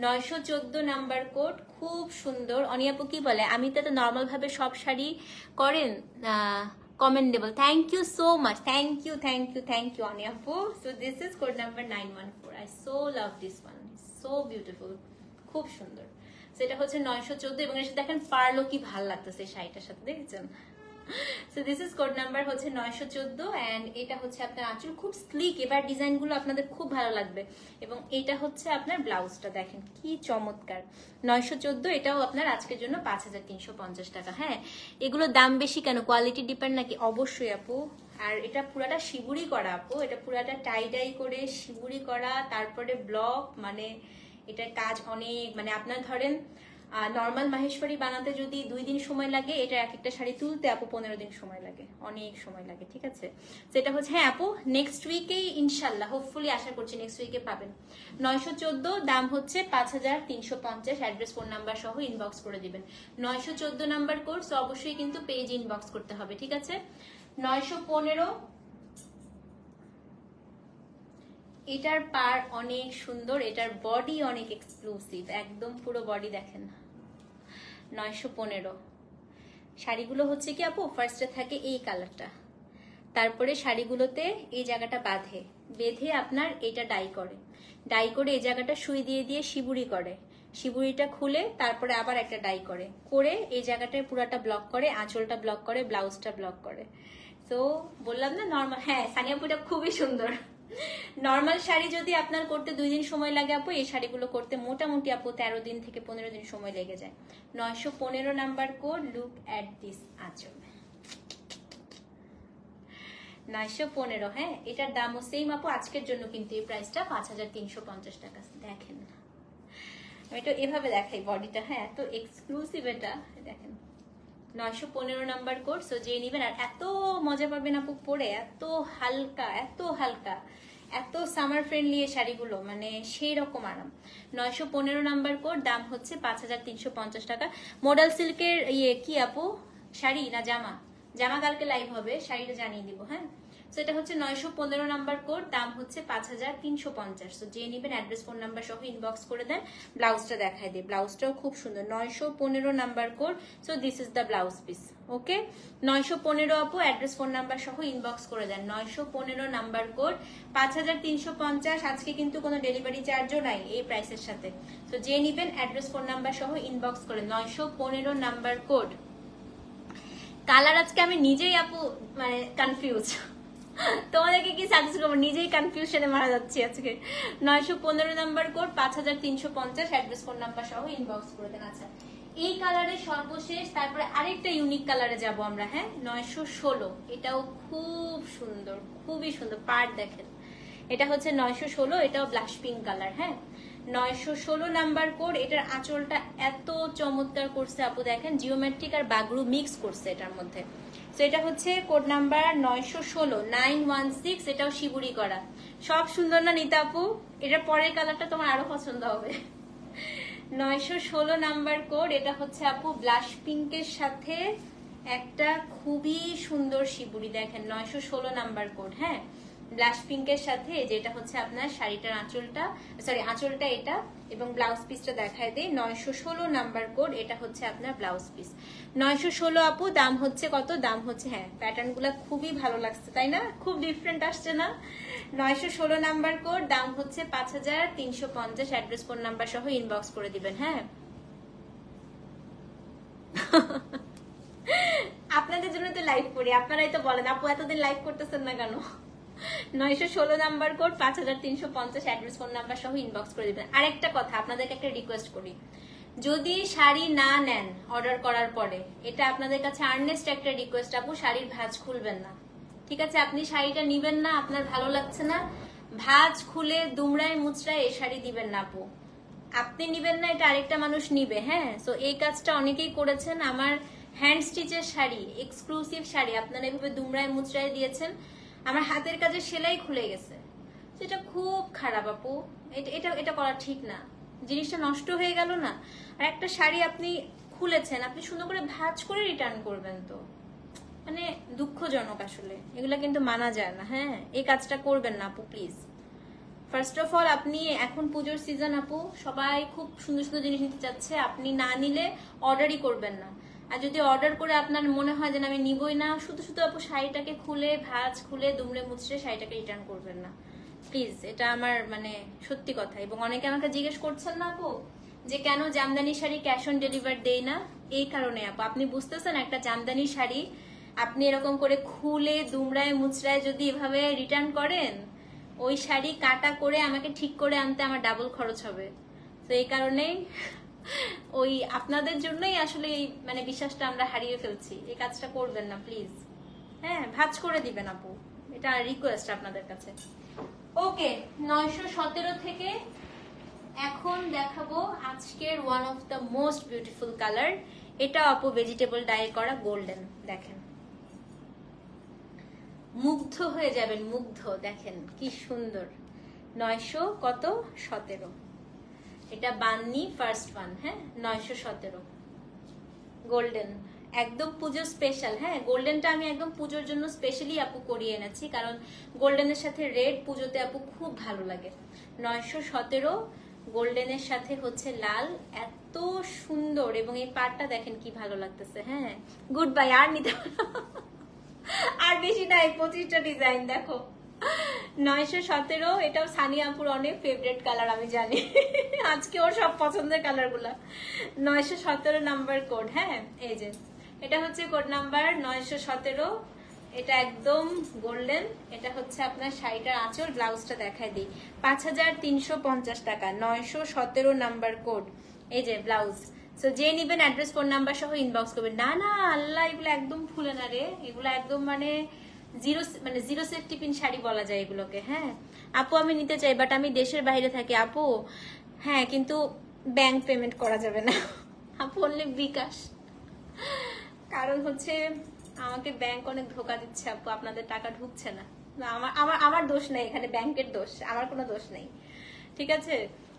914 নাম্বার কোড, খুব সুন্দর। অনিয়াপু কি বলে, আমি তো নর্মাল ভাবে সব শাড়ি করেন, commendable. Thank you so much, thank you thank you thank you অনিয়াপু। So this is code number 914। I so love this one, so beautiful, খুব সুন্দর। সেটা হচ্ছে 914, এবং এর সাথে দেখেন পার্লও কি ভাল লাগতেছে শাড়িটার সাথে, দেখেছেন? So this is code number হচ্ছে 914, এন্ড এটা হচ্ছে আপনার আঁচল, খুব স্লিক। এবার ডিজাইন গুলো আপনাদের খুব ভালো লাগবে। এবং এটা হচ্ছে আপনার ব্লাউজটা, দেখেন কি চমৎকার। 914, এটাও আপনার আজকের জন্য 5350 টাকা। হ্যাঁ, এগুলো দাম বেশি কেন, কোয়ালিটি ডিপেন্ড নাকি? অবশ্যই আপু। আর এটা পুরাটা শিবুরি করা আপু, এটা পুরাটা টাই ডাই করে শিবুরি করা, তারপরে ব্লক, মানে এটার কাজ অনেক, মানে আপনার ধরেন নর্মাল মাহেশ্বরী বানাতে যদি 2 দিন সময় লাগে, এটা এক একটা শাড়ি তুলতে আপু 15 দিন সময় লাগে, অনেক সময় লাগে। ঠিক আছে, সেটা হচ্ছে, হ্যাঁ আপু নেক্সট উইকেই ইনশাল্লাহ, হোপফুলি আশা করছি নেক্সট উইকে পাবেন। 914, দাম হচ্ছে 5350। অ্যাড্রেস ফোন নাম্বার সহ ইনবক্স করে দিবেন। 914 নাম্বার কোর্স অবশ্যই কিন্তু পেজ ইনবক্স করতে হবে। ঠিক আছে, 915, এটার পার অনেক সুন্দর, এটার বডি অনেক এক্সক্লুসিভ, একদম পুরো বডি দেখেন। 915, শাড়িগুলো হচ্ছে কি আপু, ফার্স্টে থাকে এই কালারটা, তারপরে শাড়িগুলোতে এই জায়গাটা বেঁধে আপনার এটা ডাই করে এই জায়গাটা সুই দিয়ে দিয়ে শিবুরি করে, শিবুরিটা খুলে তারপরে আবার একটা ডাই করে এই জায়গাটায় পুরাটা ব্লক করে, আঁচলটা ব্লক করে, ব্লাউজটা ব্লক করে। তো বললাম না নর্মাল, হ্যাঁ সানিয়াপুটা খুবই সুন্দর। নর্মাল শাড়ি যদি আপনার করতে 2 দিন সময় লাগে আপু, এই শাড়িগুলো করতে মোটামুটি আপু 13 দিন থেকে 15 দিন সময় লেগে যায়। 915 number code, look at this আঁচল, 915। হ্যাঁ, এটার দামও সেম আপু, আজকের জন্য কিন্তু এই প্রাইসটা 5350 টাকা। দেখেন আমি এটা এভাবে দেখাই বডিটা, হ্যাঁ এত এক্সক্লুসিভ এটা, দেখেন 915 নাম্বার কোড। সো যে নিবেন, আর এত মজা পাবেন আপু পরে, এত হালকা এত হালকা, এত সামার ফ্রেন্ডলি এই শাড়িগুলো, মানে সেই রকম আরাম। 915 নাম্বার কোড, দাম হচ্ছে 5350 টাকা। মডেল সিল্কের ইয়ে কি আপু, শাড়ি না জামা? জামা কালকে লাইভ হবে, শাড়িটা জানিয়ে দিব। হ্যাঁ, সো এটা হচ্ছে 915 নাম্বার কোড, দাম হচ্ছে 5350। সো যে নিবেন অ্যাড্রেস ফোন নাম্বার সহ ইনবক্স করে দেন। ব্লাউজটা দেখাই দিই, ব্লাউজটাও খুব সুন্দর। 915 number code. So this is the blouse piece. Okay, 915 আপু, অ্যাড্রেস ফোন নাম্বার সহ ইনবক্স করে দেন। 915 নাম্বার কোড, 5350। আজকে কিন্তু কোনো ডেলিভারি চার্জও নাই এই প্রাইসের সাথে। তো যে নিবেন অ্যাড্রেস ফোন নাম্বার সহ ইনবক্স করে। 915 নাম্বার কোড। কালার আজকে আমি নিজেই আপু মানে কনফিউজ, তোমাদেরকে কি সাজেস্ট করবো, নিজেই কনফিউশনে মারা যাচ্ছি আজকে। 915 number code, 5350। Address phone number সহ ইনবক্স করে দেন। আচ্ছা, এই কালারের সর্বশেষ, তারপরে আরেকটা ইউনিক কালারে যাব আমরা। হ্যাঁ, 916, এটাও খুব সুন্দর, খুবই সুন্দর। পার্ট দেখেন, এটা হচ্ছে 916, এটাও ব্লাশ পিঙ্ক কালার। হ্যাঁ, 916 নাম্বার কোড। এটার আঁচলটা এত চমৎকার করছে আপু, দেখেন জিওমেট্রিক আর বাগরু মিক্স করছে এটার মধ্যে। তো এটা হচ্ছে কোড নাম্বার 916, 916। এটাও শিবুরি করা, সব সুন্দর না নিতা আপু? এটার পরের কালারটা তোমার আরো পছন্দ হবে। 916 নাম্বার কোড, এটা হচ্ছে আপু ব্লাশ পিঙ্কের সাথে একটা খুবই সুন্দর শিবুরি, দেখেন 916 নাম্বার কোড। হ্যাঁ, ব্লাশ পিঙ্কের সাথে, যেটা হচ্ছে আপনার শাড়িটার আঁচলটা, সরি আঁচলটা এটা, এবং ব্লাউজ পিসটা দেখায় দেই। 916 নাম্বার কোড, এটা হচ্ছে আপনার ব্লাউজ পিস। 916 আপু, দাম হচ্ছে কত? দাম হচ্ছে, হ্যাঁ প্যাটার্ন গুলা খুবই ভালো লাগছে তাই না, খুব ডিফারেন্ট আসছে না? 916 নাম্বার কোড, দাম হচ্ছে 5350। অ্যাড্রেস ফোন নাম্বার সহ ইনবক্স করে দিবেন। হ্যাঁ, আপনাদের জন্য তো লাইভ করি, আপনারাই তো বলেন আপু এতদিন লাইভ করতেছেন না কেন? 916 number code 5350 address phone number সহ ইনবক্স করে দিবেন। আরেকটা কথা আপনাদেরকে একটা রিকোয়েস্ট করি, যদি শাড়ি না নেন অর্ডার করার পরে, এটা আপনাদের কাছে আর্নেস্ট একটা রিকোয়েস্ট আপু, শাড়ির ভাঁজ খুলবেন না, ঠিক আছে? আপনি শাড়িটা নিবেন না, আপনার ভালো লাগছে না, ভাঁজ খুলে দুমড়ায় মুচড়ায় এই শাড়ি দিবেন না আপু। আপনি নিবেন না, এটা আরেকটা মানুষ নিবে। হ্যাঁ, সো এই কাজটা অনেকেই করেছেন। আমার হ্যান্ড স্টিচের শাড়ি, এক্সক্লুসিভ শাড়ি আপনারা এভাবে দুমড়ায় মুচড়ায় দিয়েছেন, আমার হাতের কাজে সেলাই খুলে গেছে। এটা খুব খারাপ আপু, এটা এটা করা ঠিক না, জিনিসটা নষ্ট হয়ে গেল না। আর একটা শাড়ি আপনি খুলেছেন, আপনি সুন্দর করে ভাঁজ করে রিটার্ন করবেন, তো মানে দুঃখজনক আসলে, এগুলা কিন্তু মানা যায় না। হ্যাঁ, এই কাজটা করবেন না আপু প্লিজ। ফার্স্ট অফ অল, আপনি এখন পুজোর সিজন আপু, সবাই খুব সুন্দর সুন্দর জিনিস নিতে চাচ্ছে, আপনি না নিলে অর্ডারই করবেন না। আর যদি অর্ডার করে আপনার মনে হয় যে আমি নিবই না, শুধু শুধু আপু শাড়িটাকে খুলে ভাঁজ খুলে দুমড়ে মুচড়ে শাড়িটাকে রিটার্ন করবেন না প্লিজ। এটা আমার মানে সত্যি কথা। এবং অনেকে আমাকে জিজ্ঞেস করছেন না আপু যে কেন Jamdani sari cash on delivery দেই না, এই কারণে আপু। আপনি বুঝতেছেন, একটা জামদানি শাড়ি আপনি এরকম করে খুলে দুমড়ায় মুচড়ায় যদি এভাবে রিটার্ন করেন, ওই শাড়ি কাটা করে আমাকে ঠিক করে আনতে আমার ডাবল খরচ হবে। তো এই কারণেই ওই আপনাদের জন্যই আসলে এই মানে বিশ্বাসটা আমরা হারিয়ে ফেলছি। এই কাজটা করবেন না প্লিজ। হ্যাঁ, ভাঁজ করে দিবেন আপু, এটা রিকোয়েস্ট আপনাদের কাছে। ওকে, 917 থেকে এখন দেখাবো আজকের one of the most beautiful colour. এটা আপু ভেজিটেবল ডাই করা গোল্ডেন, দেখেন মুগ্ধ হয়ে যাবেন, মুগ্ধ। দেখেন কি সুন্দর, 917, এটা বান্নি ফার্স্ট ওয়ান। হ্যাঁ, 917 গোল্ডেন, একদম পুজো স্পেশাল। হ্যাঁ, গোল্ডেনটা আমি একদম পুজোর জন্য স্পেশালি আপু করিয়ে এনেছি, কারণ গোল্ডেনের সাথে রেড পুজোতে আপু খুব ভালো লাগে। 917 গোল্ডেনের সাথে হচ্ছে লাল, এত সুন্দর। এবং এই পাড়টা দেখেন কি ভালো লাগতেছে। হ্যাঁ, গুড বাই, আর নিতে আর বেশি নাই, 25টা ডিজাইন দেখো। 917, এটাও সানিয়াপুর অনেক ফেভারিট কালার, আমি জানি আজকে ওর সব পছন্দের কালার গুলা। 917 নাম্বার কোড। হ্যাঁ, এই যে এটা হচ্ছে কোড নাম্বার 917, এটা একদম গোল্ডেন। এটা হচ্ছে আপনার শাড়িটার আঁচল, ব্লাউজটা দেখায় দিই, 5350 টাকা, 917 নাম্বার কোড। এই যে ব্লাউজ। সো যে নিবেন অ্যাড্রেস ফোন নাম্বার সহ ইনবক্স করবেন। না না আল্লাহ, এগুলো একদম ফুলে না রে, এগুলো একদম মানে জিরো সেফটি পিন শাড়ি বলা যায় এগুলোকে। হ্যাঁ আপু, আমি নিতে চাই, বাট আমি দেশের বাইরে থাকি আপু। হ্যাঁ, কিন্তু ব্যাংক পেমেন্ট করা যাবে না আপু, অনলি বিকাশ। কারণ হচ্ছে আমাকে ব্যাংক অনেক ধোকা দিচ্ছে আপু, আপনাদের টাকা ঢুকছে না। আমার দোষ নেই এখানে, ব্যাংকের দোষ, আমার কোনো দোষ নেই, ঠিক আছে?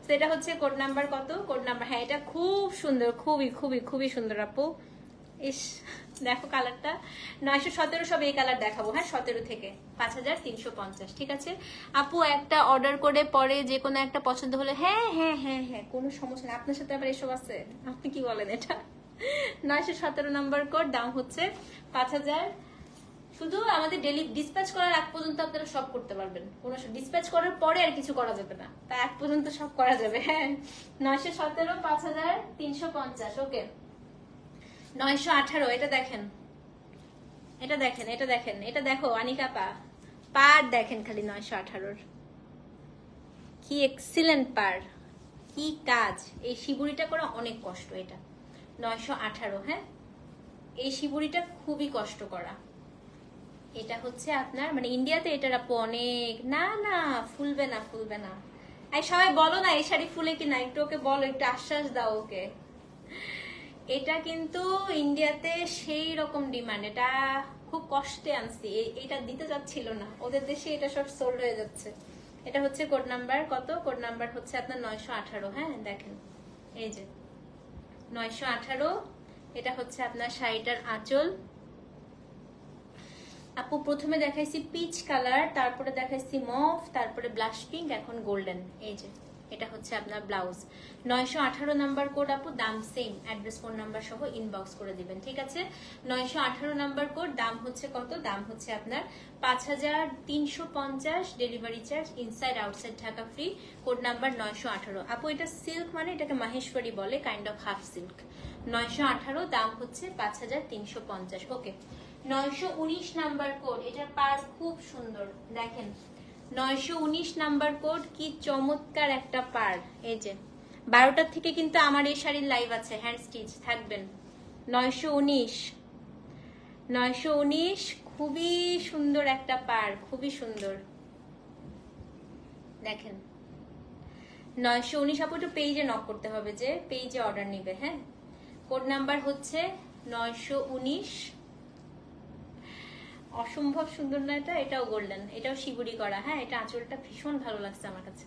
সেটা হচ্ছে কোড নাম্বার কত, কোড নাম্বার। হ্যাঁ, এটা খুব সুন্দর, খুবই খুবই খুবই সুন্দর আপু। ইস, দেখো কালারটা। 917 সব এই কালার দেখাবো। হ্যাঁ, 17 থেকে 5350, ঠিক আছে আপু? একটা অর্ডার করে পরে যে কোনো একটা পছন্দ হলে, হ্যাঁ হ্যাঁ হ্যাঁ হ্যাঁ, কোনো সমস্যা নেই। আপনার সাথে আবার এসব আছে? আপনি কি বলেন এটা? 917 নাম্বার কোড, দাম হচ্ছে 5000। শুধু আমাদের ডেলি ডিসপ্যাচ করার আগ পর্যন্ত আপনারা সব করতে পারবেন, কোনো ডিসপ্যাচ করার পরে আর কিছু করা যাবে না, তার আগ পর্যন্ত সব করা যাবে। হ্যাঁ, 917, 5350। ওকে, 918, এটা দেখেন, এটা দেখেন, এটা দেখেন, এটা দেখো আনিকা পার দেখেন খালি। 918 কি এক্সিলেন্ট পার, কি কাজ। এই শিবুরিটা করা অনেক কষ্ট। এটা 918। হ্যাঁ, এই শিবুরিটা খুবই কষ্ট করা। এটা হচ্ছে আপনার মানে ইন্ডিয়াতে এটার আপু অনেক। না না, ফুলবে না, ফুলবে না। এই সবাই বলো না এই শাড়ি ফুলে কিনা, একটু ওকে বলো, একটু আশ্বাস দাও ওকে। এটা কিন্তু ইন্ডিয়াতে সেই রকম ডিমান্ড, এটা খুব কষ্টে আনছি, এটা দিতে যাচ্ছিল না, ওদের দেশে এটা সব সোল্ড হয়ে যাচ্ছে। এটা হচ্ছে কোড নাম্বার কত, কোড নাম্বার হচ্ছে আপনার 918। হ্যাঁ, দেখেন এই যে 918, এটা হচ্ছে আপনার শাড়িটার আঁচল। আপু প্রথমে দেখাইছি পিচ কালার, তারপরে দেখাইছি মভ, তারপরে ব্লাশ পিঙ্ক, এখন গোল্ডেন। এই যে এটা হচ্ছে আপনার ব্লাউজ। 918 নাম্বার কোড আপু, দাম সেম, অ্যাড্রেস ফোন নাম্বার সহ ইনবক্স করে দিবেন, ঠিক আছে? 918 নাম্বার কোড, দাম হচ্ছে কত, দাম হচ্ছে আপনার 5350, delivery charge inside outside Dhaka free. Code number 918। আপু এটা সিল্ক, মানে এটাকে মাহেশ্বরী বলে, কাইন্ড অফ হাফ সিল্ক। 918, দাম হচ্ছে 5350। ওকে, 919 নাম্বার কোড, এটার পার খুব সুন্দর দেখেন। 919 নাম্বার কোড, কি চমৎকার একটা পার। এই যে 12টার থেকে কিন্তু আমার এই শাড়ির লাইভ আছে, হ্যান্ড স্টিচ থাকবেন। 919 919, খুবই সুন্দর একটা পার, খুবই সুন্দর দেখেন। 919 আপু একটু পেজে নক করতে হবে, যে পেজে অর্ডার নিবে। হ্যাঁ, কোড নাম্বার হচ্ছে 919। অসম্ভব সুন্দর না এটা? এটাও গোল্ডেন, এটাও শিগুড়ি করা। হ্যাঁ, এটা আঁচলটা ভীষণ ভালো লাগছে আমার কাছে।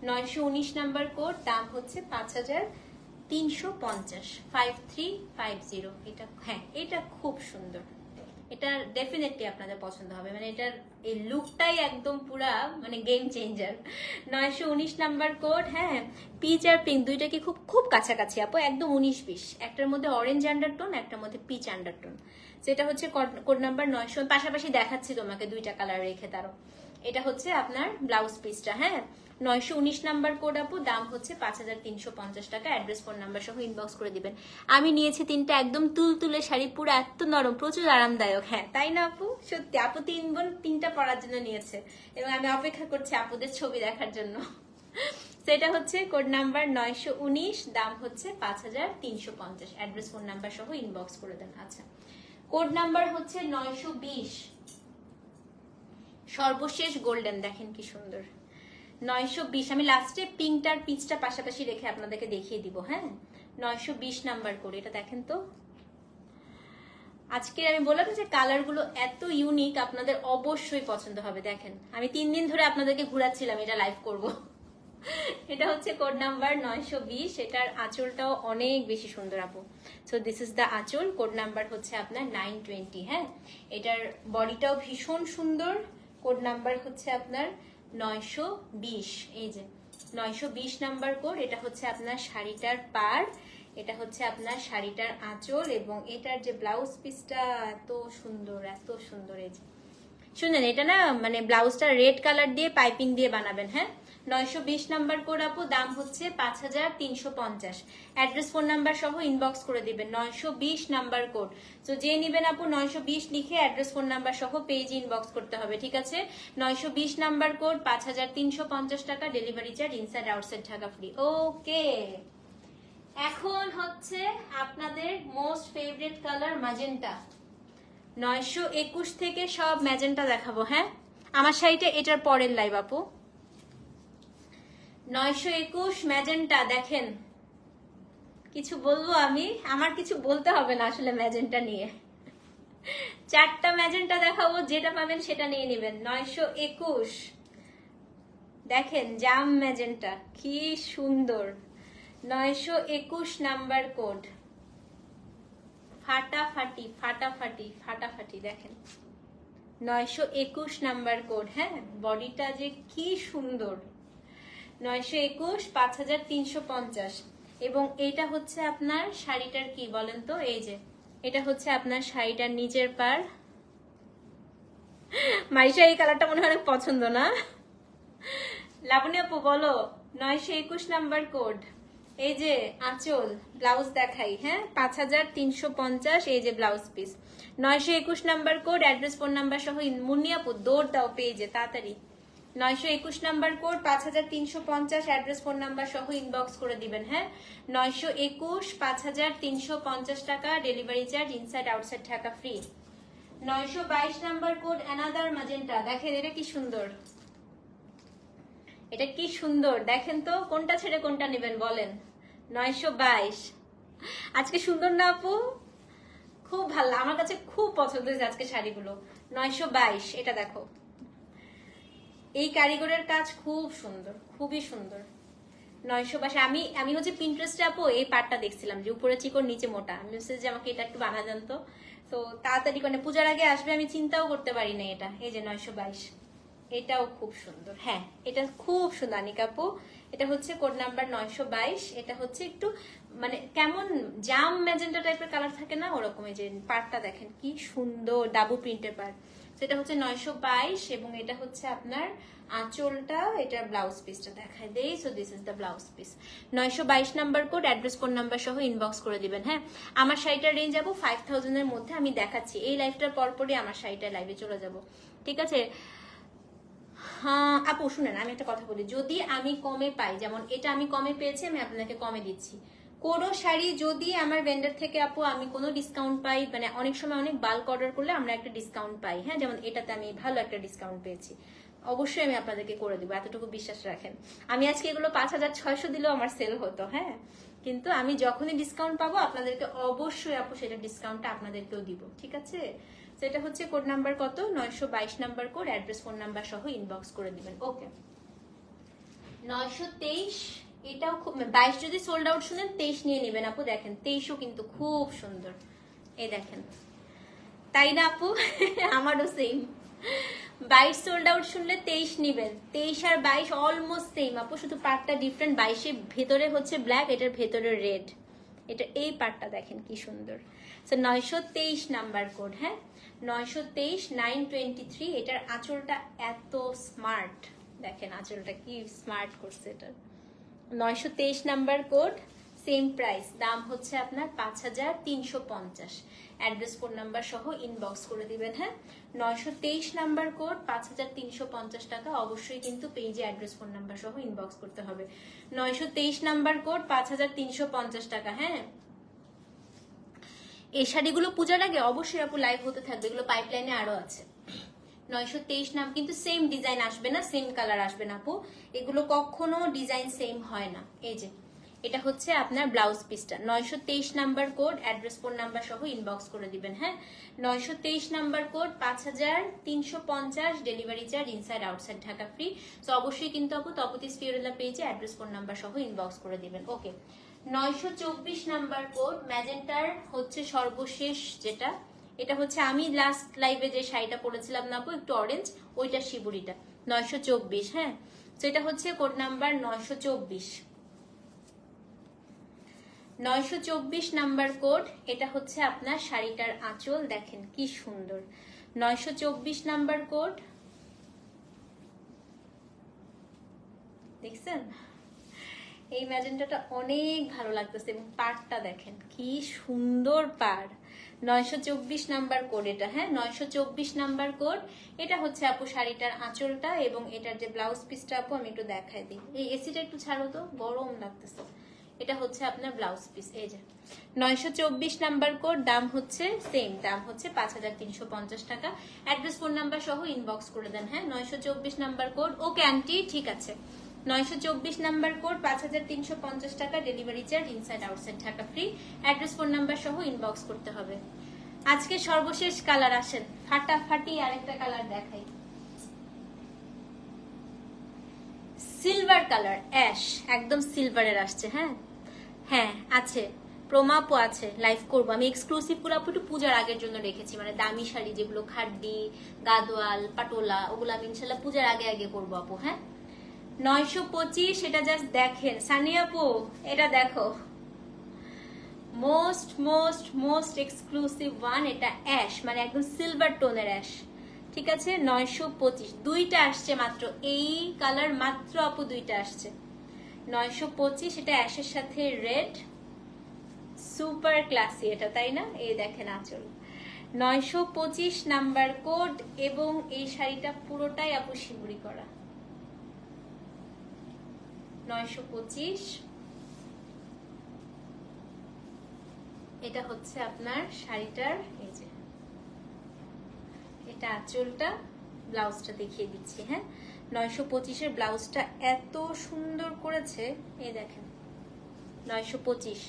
919 নাম্বার কোড, দাম হচ্ছে 5350, 5350। এটা হ্যাঁ, এটা খুব সুন্দর, এটা ডেফিনেটলি আপনাদের পছন্দ হবে। মানে এটার এই লুকটাই একদম পুরা মানে গেম চেঞ্জার। 919 number code. হ্যাঁ, পিচ আর পিঙ্ক দুইটা কি খুব খুব কাছাকাছি আপু, একদম 19-20। একটার মধ্যে অরেঞ্জ আন্ডারটোন, একটার মধ্যে পিচ আন্ডারটোন। সেটা হচ্ছে কোড নাম্বার 900। পাশাপাশি দেখাচ্ছি তোমাকে দুইটা কালার রেখে তারও। এটা হচ্ছে আপনার ব্লাউজ পিসটা। হ্যাঁ, 919 নাম্বার কোড আপু, দাম হচ্ছে 5350 টাকা। অ্যাড্রেস ফোন নাম্বার সহ ইনবক্স করে দিবেন। আমি নিয়েছি তিনটা একদম তুলতুলে শাড়ি, পুরো এত নরম, প্রচুর আরামদায়ক। হ্যাঁ তাই না আপু? সত্যি আপু 3 বোন 3টা পরার জন্য নিয়েছে, এবং আমি অপেক্ষা করছি আপুদের ছবি দেখার জন্য। সেটা হচ্ছে কোড নাম্বার 919, দাম হচ্ছে 5350। অ্যাড্রেস ফোন নাম্বার সহ ইনবক্স করে দেন। আচ্ছা, কোড নাম্বার হচ্ছে 920, সর্বশেষ গোল্ডেন। দেখেন কি সুন্দর 920। আমি লাস্টে পিঙ্কটার পিচটা পাশাপাশি রেখে আপনাদেরকে দেখিয়ে দিব। হ্যাঁ, 920 নাম্বার করে। এটা দেখেন তো, আজকে আমি বললাম যে কালার গুলো এত ইউনিক, আপনাদের অবশ্যই পছন্দ হবে। দেখেন, আমি 3 দিন ধরে আপনাদেরকে ঘুরাচ্ছিলাম এটা লাইভ করব। এটা হচ্ছে কোড নাম্বার 920। এটার আঁচলটাও অনেক বেশি সুন্দর আপু। সো দিস ইজ দ্য আঁচল। কোড নাম্বার হচ্ছে আপনার 920। হ্যাঁ, এটার বডিটাও ভীষণ সুন্দর। কোড নাম্বার হচ্ছে আপনার 920। এই যে 920 নাম্বার কোড। এটা হচ্ছে আপনার শাড়িটার পার, এটা হচ্ছে আপনার শাড়িটার আঁচল, এবং এটার যে ব্লাউজ পিসটা এত সুন্দর, এত সুন্দর। এই যে শুনেন, এটা না মানে ব্লাউজটা রেড কালার দিয়ে পাইপিং দিয়ে বানাবেন। হ্যাঁ, 920 নাম্বার কোড আপু, দাম হচ্ছে 5350। অ্যাড্রেস ফোন নাম্বার সহ ইনবক্স করে দিবেন। 920 নাম্বার কোড। তো যে নিবেন আপু 920 লিখে অ্যাড্রেস ফোন নাম্বার সহ পেজ ইনবক্স করতে হবে, ঠিক আছে? 920 নাম্বার কোড, 5350 টাকা। Delivery charge inside outside Dhaka free. Okay, এখন হচ্ছে আপনাদের মোস্ট ফেভারিট কালার ম্যাজেন্টা। 921 থেকে সব ম্যাজেন্টা দেখাবো। হ্যাঁ, আমার শাড়িটা এটার পরের লাইভ আপু। 921 ম্যাজেন্টা দেখেন। কিছু বলবো আমি? আমার কিছু বলতে হবে না আসলে ম্যাজেন্টা নিয়ে। 4টা ম্যাজেন্টা দেখাবো, যেটা পাবেন সেটা নিয়ে নেবেন। 921 দেখেন, জাম ম্যাজেন্টা, কি সুন্দর। 921 নাম্বার কোড, ফাটাফাটি ফাটাফাটি ফাটাফাটি। দেখেন 921 নাম্বার কোড। হ্যাঁ, বডিটা যে কি সুন্দর। 921, 5350। এবং এটা হচ্ছে আপনার শাড়িটার কি বলেন তো? এই যে এটা হচ্ছে আপনার শাড়িটার নিচের পার। মাইশা এই কালারটা মনে হয় অনেক পছন্দ না? লাবণী আপু বলো। 921 নাম্বার কোড। এই যে আঁচল, ব্লাউজ দেখাই। হ্যাঁ, 5350। এই যে blouse piece. 921 number code, address phone number সহ। মুন্নি আপু দৌড় দাও পেজে তাড়াতাড়ি। 921 number code, 5350। Address phone number সহ ইনবক্স করে দিবেন। হ্যাঁ, 921, 5350 টাকা। Delivery charge inside outside Dhaka free. 922 number code, another magenta. দেখেন এটা কি সুন্দর, এটা কি সুন্দর। দেখেন তো, কোনটা ছেড়ে কোনটা নেবেন বলেন? 922। আজকে সুন্দর না আপু? খুব ভালো, আমার কাছে খুব পছন্দ হয়েছে আজকে শাড়িগুলো। 922, এটা দেখো, এই কারিগরের কাজ খুব সুন্দর, খুবই সুন্দর। 922। আমি হচ্ছে পিন্টারেস্টে আপু এই পার্টটা দেখছিলাম, যে উপরে চিকন নিচে মোটা। আমি হচ্ছে যে আমাকে এটা একটু বানা জানতো, তো তাড়াতাড়ি করে পূজার আগে আসবে, আমি চিন্তাও করতে পারি না এটা। এই যে 922, এটাও খুব সুন্দর। হ্যাঁ, এটা খুব সুন্দর আনিকা আপু। এটা হচ্ছে কোড নাম্বার 922। এটা হচ্ছে একটু মানে কেমন জাম ম্যাজেন্টা টাইপের কালার থাকে না, ওরকম। এই যে পার্টটা দেখেন কি সুন্দর, ডাবল প্রিন্টের পার্ট। সেটা হচ্ছে 922 এবং এটা হচ্ছে আপনার আঁচলটা, এটা ব্লাউজ পিসটা দেখাই দেই। So this is the blouse piece. 922 number code, address, phone number সহ ইনবক্স করে দিবেন। হ্যাঁ, আমার শাড়িটার রেঞ্জ যাবো 5000 এর মধ্যে। আমি দেখাচ্ছি এই লাইভটার পরপরই আমার শাড়িটার লাইভে চলে যাব, ঠিক আছে? হ্যাঁ আপু শুনেন, আমি একটা কথা বলি, যদি আমি কমে পাই, যেমন এটা আমি কমে পেয়েছি, আমি আপনাকে কমে দিচ্ছি। কোনো শাড়ি যদি আমার ভেন্ডার থেকে আপু আমি কোনো ডিসকাউন্ট পাই, মানে অনেক সময় অনেক বাল্ক অর্ডার করলে আমরা একটা ডিসকাউন্ট পাই, হ্যাঁ, যেমন এটাতে আমি ভালো একটা ডিসকাউন্ট পেয়েছি, অবশ্যই আমি আপনাদেরকে করে দিব, এতটুকু বিশ্বাস রাখেন। আমি আজকে এগুলো 5600 দিলেও আমার সেল হতো, হ্যাঁ, কিন্তু আমি যখনই ডিসকাউন্ট পাবো আপনাদেরকে অবশ্যই আপু সেটা ডিসকাউন্টটা আপনাদেরকেও দিব, ঠিক আছে? সেটা হচ্ছে কোড নাম্বার কত, 922 number code, address, phone number সহ ইনবক্স করে দিবেন। ওকে, 923, এটাও খুব, 22 যদি সোল্ড আউট শুনেন 23 নিয়ে নেবেন আপু। দেখেন 23ও কিন্তু খুব সুন্দর, এই দেখেন, তাই না আপু? আমারও সেম। 22 সোল্ড আউট শুনলে 23 নিবেন, 23 আর 22 অলমোস্ট সেম আপু, শুধু পার্টটা ডিফারেন্ট। 22 ভেতরে হচ্ছে ব্ল্যাক, এটার ভেতরে রেড, এটা এই পার্টটা দেখেন কি সুন্দর। সো 923 নাম্বার কোড, হ্যাঁ 923 923। এটার আঁচলটা এত স্মার্ট, দেখেন আঁচলটা কি স্মার্ট করছে এটা। 923 নাম্বার কোড, সেম প্রাইস, দাম হচ্ছে আপনার 5350। অ্যাড্রেস, ফোন নাম্বার সহ ইনবক্স করে দিবেন। হ্যাঁ, 923 নাম্বার কোড, 5350 টাকা। অবশ্যই কিন্তু পেজে অ্যাড্রেস, ফোন নাম্বার সহ ইনবক্স করতে হবে। 923 নাম্বার কোড, 5350 টাকা। হ্যাঁ, এই শাড়িগুলো পূজার আগে অবশ্যই আপু লাইভ হতে থাকবে, এগুলো পাইপলাইনে আরো আছে। 923 নাম, কিন্তু সেম ডিজাইন আসবে না, সেম কালার আসবে না আপু, এগুলো কখনো ডিজাইন সেম হয় না। এই যে এটা হচ্ছে আপনার ব্লাউজ পিসটা। 923 number code, address, phone number সহ ইনবক্স করে দিবেন। হ্যাঁ, 923 number code, 5350, delivery charge inside outside Dhaka free. তো অবশ্যই কিন্তু আপু তপতিস ফিওরেলা পেজে অ্যাড্রেস, ফোন নাম্বার সহ ইনবক্স করে দিবেন। ওকে, 924 নাম্বার কোড, ম্যাজেন্টার হচ্ছে সর্বশেষ যেটা, এটা হচ্ছে আমি লাস্ট লাইভে যে শাড়িটা পরেছিলাম না আপু, একটু অরেঞ্জ, ওইটা শিবুরিটা 924। হ্যাঁ, তো এটা হচ্ছে কোড নাম্বার 924। 924 নাম্বার কোড, এটা হচ্ছে আপনার শাড়িটার আঁচল, দেখেন কি সুন্দর। 924 নাম্বার কোড, দেখছেন এই ম্যাজেন্টাটা অনেক ভালো লাগতেছে, এবং পাড়টা দেখেন কি সুন্দর পাড়। 924 নাম্বার কোড এটা। হ্যাঁ, 924 নাম্বার কোড, এটা হচ্ছে আপু শাড়িটার আঁচলটা, এবং এটার যে ব্লাউজ পিসটা আপু আমি একটু দেখাই দিই। এই এসিটা একটু ছাড়ো তো, গরম লাগতেছে। এটা হচ্ছে আপনার ব্লাউজ পিস, এই যে 924 নাম্বার কোড, দাম হচ্ছে সেম, দাম হচ্ছে 5350 টাকা। অ্যাড্রেস, ফোন নাম্বার সহ ইনবক্স করে দেন। হ্যাঁ, 924 নাম্বার কোড। ওকে আন্টি, ঠিক আছে, 924 নাম্বার কোড, 5350 টাকা, delivery charge inside outside Dhaka free. Address, phone number সহ ইনবক্স করতে হবে। আজকে সর্বশেষ কালার, আসেন ফাটাফাটি আরেকটা কালার দেখাই, সিলভার কালার, অ্যাশ, একদম সিলভারের আসছে। হ্যাঁ হ্যাঁ আছে, প্রমাপও আছে, লাইভ করবো আমি। এক্সক্লুসিভ গুলো আপু একটু পূজার আগের জন্য রেখেছি, মানে দামি শাড়ি যেগুলো খাড্ডি, গাদোয়াল, পাটোলা, ওগুলো আমি ইনশাল্লাহ পূজার আগে আগে করবো আপু। হ্যাঁ, 925, এটা জাস্ট দেখেন সানিয়া আপু, এটা দেখো, most most most exclusive one, এটা অ্যাশ, মানে একদম সিলভার টোনের অ্যাশ, ঠিক আছে? 925, দুইটা আসছে মাত্র, এই কালার মাত্র আপু দুইটা আসছে। 925, এটা অ্যাশের সাথে রেড, সুপার ক্লাসি এটা, তাই না? এই দেখেন আঁচল। 925 নাম্বার কোড, এবং এই শাড়িটা পুরোটাই আপু শিবুরি করা। 925, এটা হচ্ছে আপনার শাড়িটার, এই যে এটা আঁচলটা, ব্লাউজটা দেখিয়ে দিচ্ছি। হ্যাঁ, 925-এর ব্লাউজটা এত সুন্দর করেছে, এই দেখেন 925,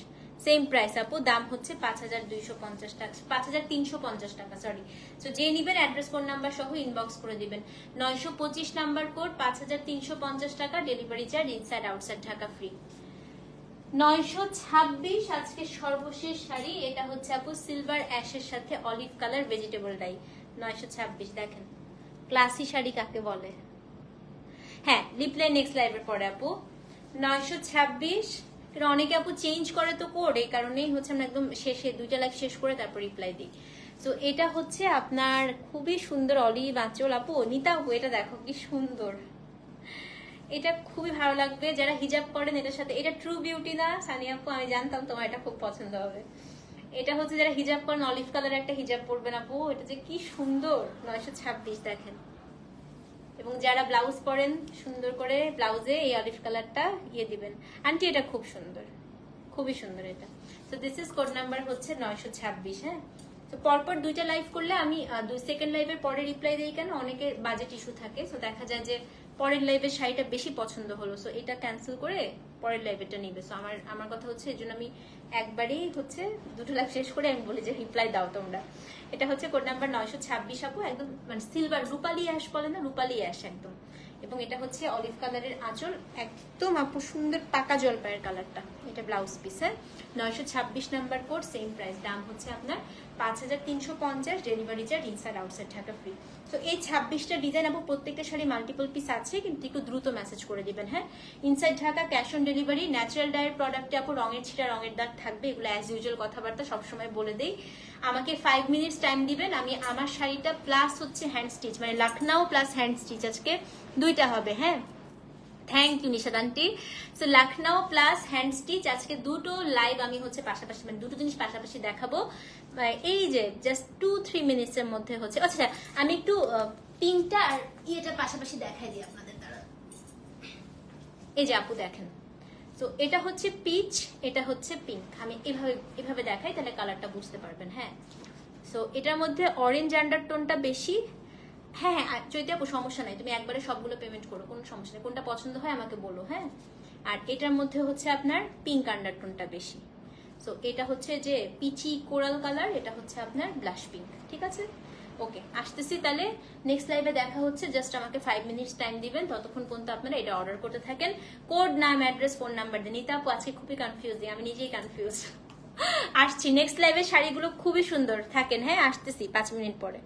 সেম প্রাইস আপু, দাম হচ্ছে 5250 টাকা, 5350 টাকা, সরি। তো যে নিবেন অ্যাড্রেস, ফোন নাম্বার সহ ইনবক্স করে দিবেন। 925 নাম্বার কোড, 5350 টাকা, delivery charge inside outside Dhaka free. 926 আজকে সর্বশেষ শাড়ি, এটা হচ্ছে আপু সিলভার অ্যাশের সাথে অলিভ কালার ভেজিটেবল ডাই। 926, দেখেন ক্লাসি শাড়ি কাকে বলে। হ্যাঁ, রিপ্লাই নেক্সট লাইভের পরে আপু। 926, এটা অনেকে আপু চেঞ্জ করে তো কোড, এই কারণেই হচ্ছে আমরা একদম শেষে দুইটা লাইভ শেষ করে তারপর রিপ্লাই দিই। তো এটা হচ্ছে আপনার খুবই সুন্দর অলিভ আঁচল। আপু নিতা আপু এটা দেখো কি সুন্দর, এটা খুবই ভালো লাগবে যারা হিজাব করেন এটার সাথে। এটা ট্রু বিউটি না সানিয়া আপু? আমি জানতাম তোমার এটা খুব পছন্দ হবে। এটা হচ্ছে যারা হিজাব করেন অলিভ কালারের একটা হিজাব পরবেন আপু, এটা যে কি সুন্দর। 926 দেখেন। এবং যারা ব্লাউজ পরেন সুন্দর করে ব্লাউজে এই অলিভ কালারটা দিবেন। আন্টি এটা খুব সুন্দর, খুবই সুন্দর এটা। তো দিস ইজ কোড নাম্বার হচ্ছে 926। হ্যাঁ, তো পরপর দুইটা লাইভ করলে আমি সেকেন্ড লাইভের পরে রিপ্লাই দিই কেন, অনেকে বাজেট ইস্যু থাকে। তো দেখা যায় যে পরের লাইভের শাড়িটা বেশি পছন্দ হলো, সো এটা ক্যান্সেল করে পরের লাইভেরটা নিবে। সো আমার কথা হচ্ছে এর জন্য আমি একবারেই হচ্ছে দুটো লাইভ শেষ করে আমি বলি যে রিপ্লাই দাও তোমরা। এটা হচ্ছে কোড নাম্বার 926 আপু, একদম মানে সিলভার রূপালি অ্যাশ বলে না, রূপালি অ্যাশ একদম। এবং এটা হচ্ছে অলিভ কালারের আঁচল, একদম আপু সুন্দর পাকা জলপাইয়ের কালারটা। এটা ব্লাউজ পিস। হ্যাঁ, 926 নাম্বার কোড, সেম প্রাইস। দাম হচ্ছে আপনার 5350, delivery charge inside outside Dhaka free. তো এই 26টা ডিজাইন আপু প্রত্যেকটা শাড়ি মাল্টিপল পিস আছে, কিন্তু একটু দ্রুত মেসেজ করে দিবেন। হ্যাঁ, inside Dhaka, cash on delivery. Natural ডায়ের প্রোডাক্টে আপু রঙের ছিটা রঙের দাগ থাকবে, এগুলো অ্যাজ ইউজুয়াল কথাবার্তা সবসময় বলে দেই। আমাকে 5 মিনিটস টাইম দিবেন, আমি আমার শাড়িটা প্লাস হচ্ছে হ্যান্ড স্টিচ মানে লখনউ প্লাস হ্যান্ড স্টিচ আজকে দুইটা হবে। হ্যাঁ, thank you Nishad aunty. So Lucknow plus hand stitch আজকে দুটো লাইভ আমি হচ্ছে পাশাপাশি মানে দুটো জিনিস পাশাপাশি দেখাবো। এই যে জাস্ট 2-3 মিনিটস এর মধ্যে হচ্ছে। আচ্ছা আমি একটু পিঙ্কটা আর ইয়েটা পাশাপাশি দেখাই দিই আপনাদের দ্বারা। এই যে আপু দেখেন, তো এটা হচ্ছে পিচ, এটা হচ্ছে পিঙ্ক। আমি এভাবে দেখাই তাহলে কালারটা বুঝতে পারবেন। হ্যাঁ, সো এটার মধ্যে অরেঞ্জ আন্ডারটোনটা বেশি। হ্যাঁ হ্যাঁ চৈতি আপু সমস্যা নাই, তুমি একবারে সবগুলো পেমেন্ট করো, কোনো সমস্যা নেই। কোনটা পছন্দ হয় আমাকে বলো। হ্যাঁ, আর এটার মধ্যে হচ্ছে আপনার পিঙ্ক আন্ডারটোনটা বেশি। সো এটা হচ্ছে যে পিচি কোরাল কালার, এটা হচ্ছে আপনার ব্লাশ পিঙ্ক। ঠিক আছে, ওকে আসতেছি তাহলে নেক্সট লাইভে দেখা হচ্ছে। জাস্ট আমাকে 5 মিনিটস টাইম দিবেন, ততক্ষণ পর্যন্ত আপনারা এটা অর্ডার করতে থাকেন। কোড, নাম, অ্যাড্রেস, ফোন নাম্বার দিন। নিতা আপু আজকে খুবই কনফিউজিং, আমি নিজেই কনফিউজ। আসছি নেক্সট লাইভে, শাড়িগুলো খুবই সুন্দর থাকেন। হ্যাঁ আসতেছি 5 মিনিট পরে।